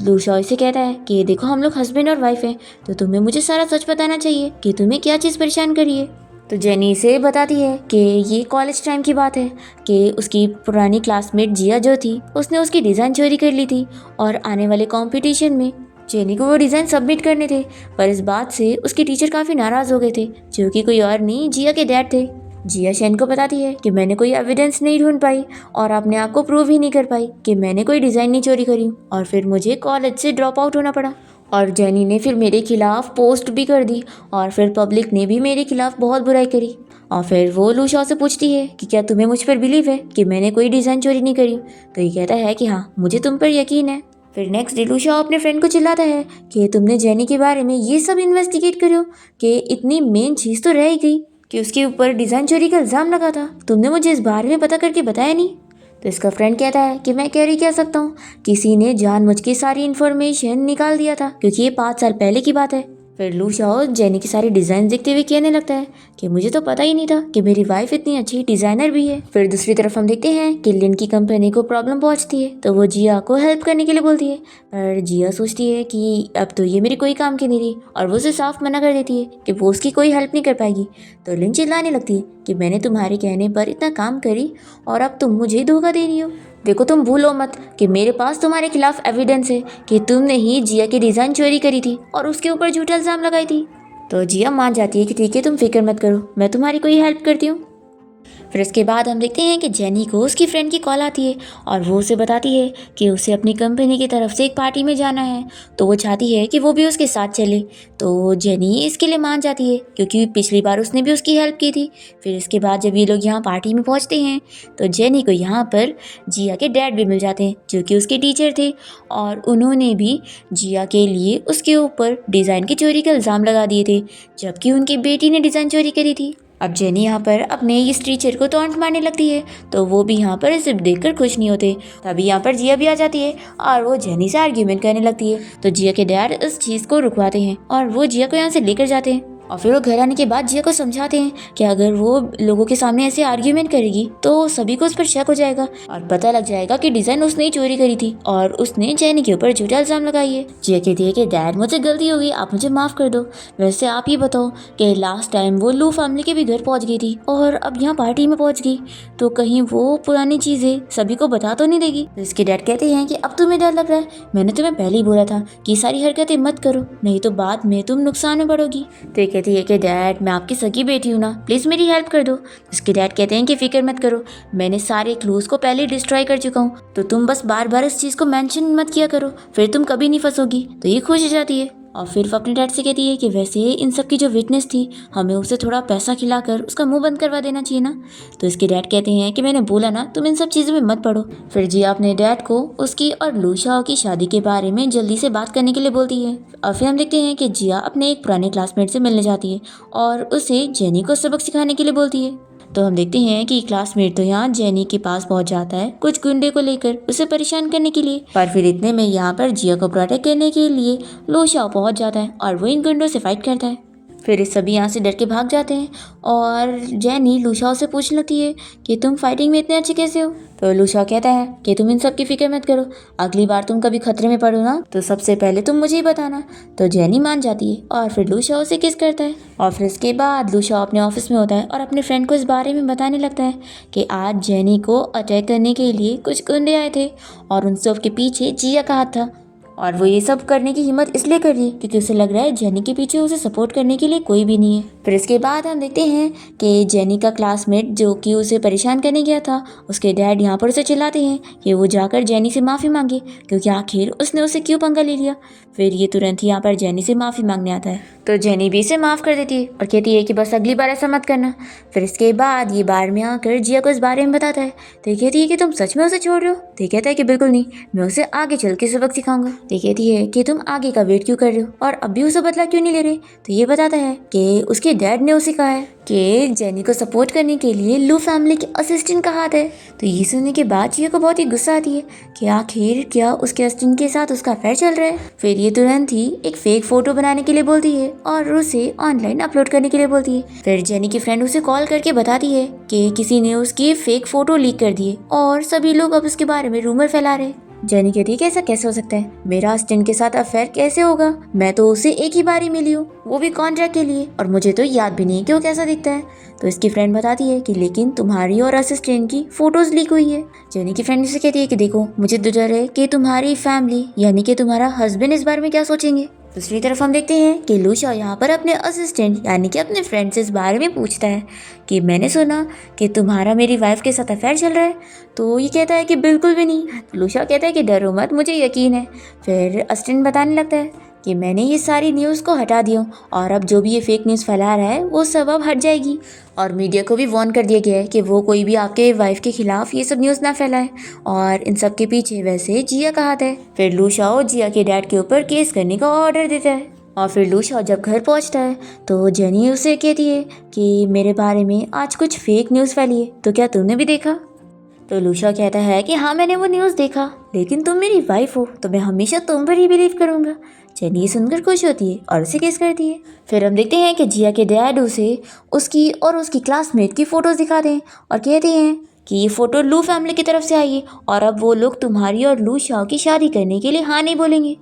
लूशा इसे कहता है कि देखो हम लोग हस्बैंड और वाइफ हैं तो तुम्हें मुझे सारा सच बताना चाहिए कि तुम्हें क्या चीज़ परेशान करी है। तो जेनी इसे बताती है कि ये कॉलेज टाइम की बात है कि उसकी पुरानी क्लासमेट जिया जो थी उसने उसकी डिज़ाइन चोरी कर ली थी और आने वाले कंपटीशन में जेनी को वो डिज़ाइन सबमिट करने थे, पर इस बात से उसके टीचर काफ़ी नाराज़ हो गए थे जो कि कोई और नहीं, जिया के डैड थे। जिया शेन को बताती है कि मैंने कोई एविडेंस नहीं ढूंढ पाई और अपने आप को प्रूव ही नहीं कर पाई कि मैंने कोई डिज़ाइन नहीं चोरी करी और फिर मुझे कॉलेज से ड्रॉप आउट होना पड़ा। और जेनी ने फिर मेरे खिलाफ पोस्ट भी कर दी और फिर पब्लिक ने भी मेरे खिलाफ बहुत बुराई करी। और फिर वो लूशा से पूछती है कि क्या तुम्हें मुझ पर बिलीव है कि मैंने कोई डिज़ाइन चोरी नहीं करी। तो ये कहता है कि हाँ, मुझे तुम पर यकीन है। फिर नेक्स्ट डे लूशा अपने फ्रेंड को चिल्लाता है कि तुमने जेनी के बारे में ये सब इन्वेस्टिगेट करो कि इतनी मेन चीज़ तो रह ही गई कि उसके ऊपर डिज़ाइन चोरी का इल्ज़ाम लगा था, तुमने मुझे इस बारे में पता करके बताया नहीं। तो इसका फ्रेंड कहता है कि मैं कैरी कह सकता हूँ, किसी ने जानबूझ के सारी इन्फॉर्मेशन निकाल दिया था क्योंकि ये 5 साल पहले की बात है। फिर लू शाओ जेनी की सारी डिज़ाइन देखते हुए कहने लगता है कि मुझे तो पता ही नहीं था कि मेरी वाइफ इतनी अच्छी डिज़ाइनर भी है। फिर दूसरी तरफ हम देखते हैं कि लिन की कंपनी को प्रॉब्लम पहुंचती है तो वो जिया को हेल्प करने के लिए बोलती है, पर जिया सोचती है कि अब तो ये मेरी कोई काम की नहीं रही और वो उसे साफ मना कर देती है कि वो उसकी कोई हेल्प नहीं कर पाएगी। तो लिन चिल्लाने लगती है कि मैंने तुम्हारे कहने पर इतना काम करी और अब तुम मुझे धोखा दे रही हो। देखो, तुम भूलो मत कि मेरे पास तुम्हारे खिलाफ एविडेंस है कि तुमने ही जिया की डिज़ाइन चोरी करी थी और उसके ऊपर झूठा इल्ज़ाम लगाई थी। तो जिया मान जाती है कि ठीक है, तुम फिक्र मत करो, मैं तुम्हारी कोई हेल्प करती हूँ। फिर इसके बाद हम देखते हैं कि जेनी को उसकी फ्रेंड की कॉल आती है और वो उसे बताती है कि उसे अपनी कंपनी की तरफ से एक पार्टी में जाना है, तो वो चाहती है कि वो भी उसके साथ चले। तो जेनी इसके लिए मान जाती है क्योंकि पिछली बार उसने भी उसकी हेल्प की थी। फिर इसके बाद जब ये लोग यहाँ पार्टी में पहुँचते हैं तो जेनी को यहाँ पर जिया के डैड भी मिल जाते हैं जो कि उसके टीचर थे और उन्होंने भी जिया के लिए उसके ऊपर डिज़ाइन की चोरी का इल्ज़ाम लगा दिए थे जबकि उनकी बेटी ने डिज़ाइन चोरी करी थी। अब जेनी यहाँ पर अपने इस टीचर को टॉन्ट मारने लगती है तो वो भी यहाँ पर इसे देखकर खुश नहीं होते। तभी यहाँ पर जिया भी आ जाती है और वो जेनी से आर्ग्यूमेंट करने लगती है। तो जिया के डैड इस चीज़ को रुकवाते हैं और वो जिया को यहाँ से लेकर जाते हैं और फिर वो घर आने के बाद जिया को समझाते हैं कि अगर वो लोगों के सामने ऐसे आर्ग्यूमेंट करेगी तो सभी को उस पर शक हो जाएगा और पता लग जाएगा कि डिज़ाइन उसने ही चोरी करी थी और उसने जेनी के ऊपर झूठा इल्ज़ाम लगाई है। जिया कहती है कि डैड, मुझे गलती हो गई, आप मुझे माफ़ कर दो। वैसे आप ये बताओ कि लास्ट टाइम वो लू फैमिली के भी घर पहुँच गई थी और अब यहाँ पार्टी में पहुँच गई, तो कहीं वो पुरानी चीज़ें सभी को बता तो नहीं देगी। तो इसके डैड कहते हैं कि अब तुम्हें डर लग रहा है, मैंने तुम्हें पहले ही बोला था कि सारी हरकतें मत करो, नहीं तो बाद में तुम नुकसान में पड़ोगी। तो कहती है कि डैड, मैं आपकी सगी बेटी हूँ ना, प्लीज़ मेरी हेल्प कर दो। इसके डैड कहते हैं कि फिक्र मत करो, मैंने सारे क्लूज़ को पहले डिस्ट्रॉय कर चुका हूँ, तो तुम बस बार बार इस चीज़ को मेंशन मत किया करो, फिर तुम कभी नहीं फंसोगी। तो ये खुश हो जाती है। और फिर वो अपने डैड से कहती है कि वैसे इन सब की जो विटनेस थी हमें उसे थोड़ा पैसा खिलाकर उसका मुंह बंद करवा देना चाहिए ना। तो इसके डैड कहते हैं कि मैंने बोला ना तुम इन सब चीज़ों में मत पड़ो। फिर जिया अपने डैड को उसकी और लू शाओ की शादी के बारे में जल्दी से बात करने के लिए बोलती है। और फिर हम देखते हैं कि जिया अपने एक पुराने क्लासमेट से मिलने जाती है और उसे जेनी को सबक सिखाने के लिए बोलती है। तो हम देखते हैं कि क्लासमेट तो यहाँ जेनी के पास पहुंच जाता है कुछ गुंडे को लेकर उसे परेशान करने के लिए। पर फिर इतने में यहाँ पर जिया को प्रोटेक्ट करने के लिए लो शाओ पहुंच जाता है और वो इन गुंडों से फाइट करता है। फिर इस सभी यहाँ से डर के भाग जाते हैं और जेनी लू शाओ से पूछने लगती है कि तुम फाइटिंग में इतने अच्छे कैसे हो। तो लू शाओ कहता है कि तुम इन सब की फिक्र मत करो, अगली बार तुम कभी खतरे में पड़ो ना तो सबसे पहले तुम मुझे ही बताना। तो जेनी मान जाती है और फिर लू शाओ से किस करता है। और फिर इसके बाद लू शाओ अपने ऑफिस में होता है और अपने फ्रेंड को इस बारे में बताने लगता है कि आज जेनी को अटैक करने के लिए कुछ गुंडे आए थे और उन सब के पीछे जिया का हाथ था। और वो ये सब करने की हिम्मत इसलिए कर रही है क्योंकि उसे लग रहा है जेनी के पीछे उसे सपोर्ट करने के लिए कोई भी नहीं है। फिर इसके बाद हम देखते हैं कि जेनी का क्लासमेट जो कि उसे परेशान करने गया था उसके डैड यहाँ पर उसे चिल्लाते हैं कि वो जाकर जेनी से माफ़ी मांगे क्योंकि आखिर उसने उसे क्यों पंगा ले लिया। फिर ये तुरंत ही यहाँ पर जेनी से माफ़ी मांगने आता है तो जेनी भी इसे माफ़ कर देती है और कहती है कि बस अगली बार ऐसा मत करना। फिर इसके बाद ये बार में आकर जिया को इस बारे में बताता है तो ये कहती है कि तुम सच में उसे छोड़ रहे हो। तो ये कहता है कि बिल्कुल नहीं, मैं उसे आगे चल के सबक सिखाऊंगा। तो ये कहती है कि तुम आगे का वेट क्यों कर रहे हो और अब भी उसे बदला क्यों नहीं ले रहे। तो ये बताता है कि उसके डैड ने उसे कहा है कि जेनी को सपोर्ट करने के लिए लू फैमिली के असिस्टेंट का हाथ है। तो ये सुनने के बाद जिया को बहुत ही गुस्सा आती है कि आखिर क्या उसके असिस्टेंट के साथ उसका अफेयर चल रहा है। फिर ये तुरंत ही एक फेक फोटो बनाने के लिए बोलती है और उसे ऑनलाइन अपलोड करने के लिए बोलती है। फिर जेनी की फ्रेंड उसे कॉल करके बताती है कि किसी ने उसकी फेक फोटो लीक कर दी है और सभी लोग अब उसके बारे में रूमर फैला रहे हैं। जेनी कहती है कि ऐसा कैसे हो सकता है, मेरा असिस्टेंट के साथ अफेयर कैसे होगा, मैं तो उसे एक ही बार ही मिली हूँ वो भी कॉन्ट्रैक्ट के लिए और मुझे तो याद भी नहीं कि वो कैसा दिखता है। तो इसकी फ्रेंड बताती है कि लेकिन तुम्हारी और असिस्टेंट की फोटोज लीक हुई है। जेनी की फ्रेंड उसे कहती है कि देखो मुझे तो डर है कि तुम्हारी फैमिली यानी कि तुम्हारा हस्बैंड इस बारे में क्या सोचेंगे। दूसरी तरफ हम देखते हैं कि लू शाओ यहाँ पर अपने असिस्टेंट यानी कि अपने फ्रेंड से इस बारे में पूछता है कि मैंने सुना कि तुम्हारा मेरी वाइफ के साथ अफेयर चल रहा है। तो ये कहता है कि बिल्कुल भी नहीं। तो लू शाओ कहता है कि डरो मत, मुझे यकीन है। फिर असिस्टेंट बताने लगता है कि मैंने ये सारी न्यूज़ को हटा दिया और अब जो भी ये फेक न्यूज़ फैला रहा है वो सब अब हट जाएगी और मीडिया को भी वार्न कर दिया गया है कि वो कोई भी आपके वाइफ के खिलाफ ये सब न्यूज़ ना फैलाए और इन सब के पीछे वैसे जिया का हाथ है। फिर लू शाओ जिया के डैड के ऊपर केस करने का ऑर्डर देता है। और फिर लू शाओ जब घर पहुंचता है तो जेनी उसे कहती है कि मेरे बारे में आज कुछ फेक न्यूज़ फैली है, तो क्या तुमने भी देखा। तो लू शाओ कहता है कि हाँ मैंने वो न्यूज़ देखा, लेकिन तुम मेरी वाइफ हो तो मैं हमेशा तुम पर ही बिलीव करूँगा। जेनी सुनकर खुश होती है और उसे किस करती है। फिर हम देखते हैं कि जिया के डैड उसे उसकी और उसकी क्लासमेट की फ़ोटोज़ दिखाते हैं और कहते हैं कि ये फ़ोटो लू फैमिली की तरफ से आई है और अब वो लोग तुम्हारी और लू शाओ की शादी करने के लिए हाँ नहीं बोलेंगे।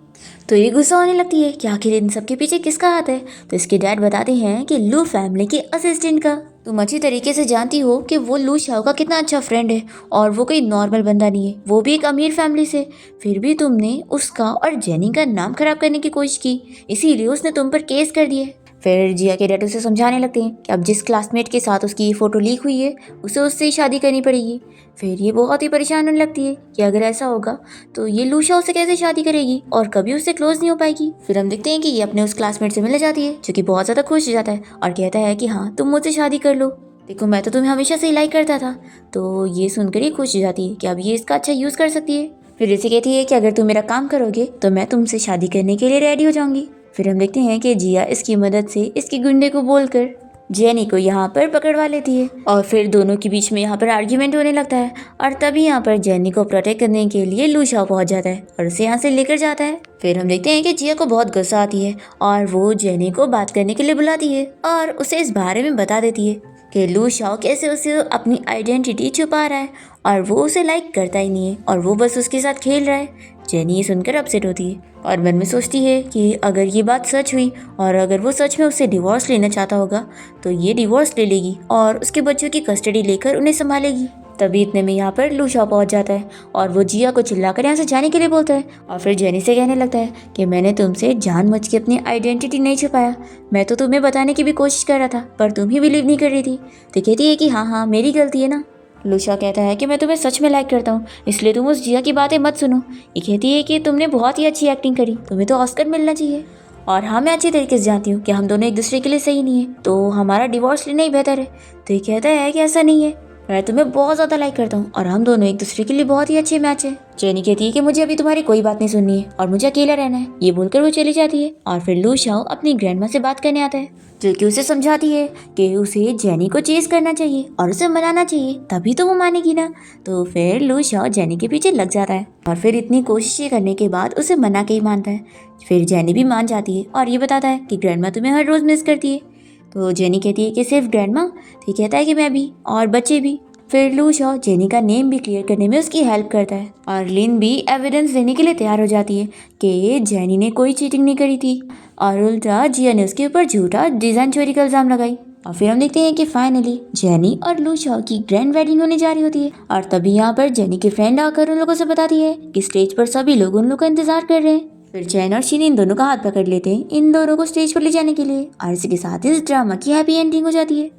तो ये गुस्सा होने लगती है कि आखिर इन सब के पीछे किसका हाथ है। तो इसके डैड बताते हैं कि लू फैमिली के असिस्टेंट का। तुम अच्छी तरीके से जानती हो कि वो लू शाओ का कितना अच्छा फ्रेंड है और वो कोई नॉर्मल बंदा नहीं है, वो भी एक अमीर फैमिली से। फिर भी तुमने उसका और जेनी का नाम खराब करने की कोशिश की, इसीलिए उसने तुम पर केस कर दिया। फिर जिया के डैड उसे समझाने लगते हैं कि अब जिस क्लासमेट के साथ उसकी ये फ़ोटो लीक हुई है उसे उससे ही शादी करनी पड़ेगी। फिर ये बहुत ही परेशान होने लगती है कि अगर ऐसा होगा तो ये लू शाओ से कैसे शादी करेगी और कभी उससे क्लोज नहीं हो पाएगी। फिर हम देखते हैं कि ये अपने उस क्लासमेट से मिलने जाती है जो कि बहुत ज़्यादा खुश हो जाता है और कहता है कि हाँ तुम मुझसे शादी कर लो, देखो मैं तो तुम्हें हमेशा से ही लाइक करता था। तो ये सुनकर ही खुश हो जाती है कि अब ये इसका अच्छा यूज़ कर सकती है। फिर इसे कहती है कि अगर तुम मेरा काम करोगे तो मैं तुमसे शादी करने के लिए रेडी हो जाऊंगी। फिर हम देखते हैं कि जिया इसकी मदद से इसके गुंडे को बोलकर जेनी को यहाँ पर पकड़वा लेती है और फिर दोनों के बीच में यहाँ पर आर्ग्यूमेंट होने लगता है और तभी यहाँ पर जेनी को प्रोटेक्ट करने के लिए लू शाओ पहुँच जाता है और उसे यहाँ से लेकर जाता है। फिर हम देखते हैं कि जिया को बहुत गुस्सा आती है और वो जेनी को बात करने के लिए बुलाती है और उसे इस बारे में बता देती है कि लू शाओ कैसे उसे अपनी आइडेंटिटी छुपा रहा है और वो उसे लाइक करता ही नहीं है और वो बस उसके साथ खेल रहा है। जेनी ये सुनकर अपसेट होती है और मन में सोचती है कि अगर ये बात सच हुई और अगर वो सच में उससे डिवोर्स लेना चाहता होगा तो ये डिवोर्स ले लेगी और उसके बच्चों की कस्टडी लेकर उन्हें संभालेगी। तभी इतने में यहाँ पर लू शाओ पहुँच जाता है और वो जिया को चिल्लाकर यहाँ से जाने के लिए बोलता है और फिर जेनी से कहने लगता है कि मैंने तुमसे जानबूझ के अपनी आइडेंटिटी नहीं छुपाया, मैं तो तुम्हें बताने की भी कोशिश कर रहा था पर तुम ही बिलीव नहीं कर रही थी। तो कहती है कि हाँ मेरी गलती है ना। लू शाओ कहता है कि मैं तुम्हें सच में लाइक करता हूँ, इसलिए तुम उस जिया की बातें मत सुनो। ये कहती है कि तुमने बहुत ही अच्छी एक्टिंग करी, तुम्हें तो ऑस्कर मिलना चाहिए। और हाँ, मैं अच्छी तरीके से जानती हूँ कि हम दोनों एक दूसरे के लिए सही नहीं है, तो हमारा डिवोर्स लेना ही बेहतर है। तो ये कहता है कि ऐसा नहीं है, मैं तुम्हें बहुत ज़्यादा लाइक करता हूँ और हम दोनों एक दूसरे के लिए बहुत ही अच्छे मैच है। जेनी कहती है कि मुझे अभी तुम्हारी कोई बात नहीं सुननी है और मुझे अकेला रहना है। ये बोलकर वो चली जाती है और फिर लू शाओ अपनी ग्रैंडमा से बात करने आता है, जो कि उसे समझाती है कि उसे जेनी को चेज करना चाहिए और उसे मनाना चाहिए, तभी तो वो मानेगी ना। तो फिर लू शाओ जेनी के पीछे लग जाता है और फिर इतनी कोशिशें करने के बाद उसे मना के ही मानता है। फिर जेनी भी मान जाती है और ये बताता है कि ग्रैंडमा तुम्हें हर रोज़ मिस करती है। तो जेनी कहती है कि सिर्फ ग्रैंडमा? तो कहता है कि मैं भी और बच्चे भी। फिर लू शॉ जेनी का नेम भी क्लियर करने में उसकी हेल्प करता है और लिन भी एविडेंस देने के लिए तैयार हो जाती है कि जेनी ने कोई चीटिंग नहीं करी थी और उल्टा जिया ने उसके ऊपर झूठा डिजाइन चोरी का इल्जाम लगाई। और फिर हम देखते हैं कि फाइनली जेनी और लू शॉ की ग्रैंड वेडिंग होने जा रही होती है और तभी यहाँ पर जेनी की फ्रेंड आकर उन लोगों से बताती है कि स्टेज पर सभी लोग उन लोग का इंतजार कर रहे हैं। फिर चैन और शीन इन दोनों का हाथ पकड़ लेते हैं इन दोनों को स्टेज पर ले जाने के लिए और इसी के साथ इस ड्रामा की हैप्पी एंडिंग हो जाती है।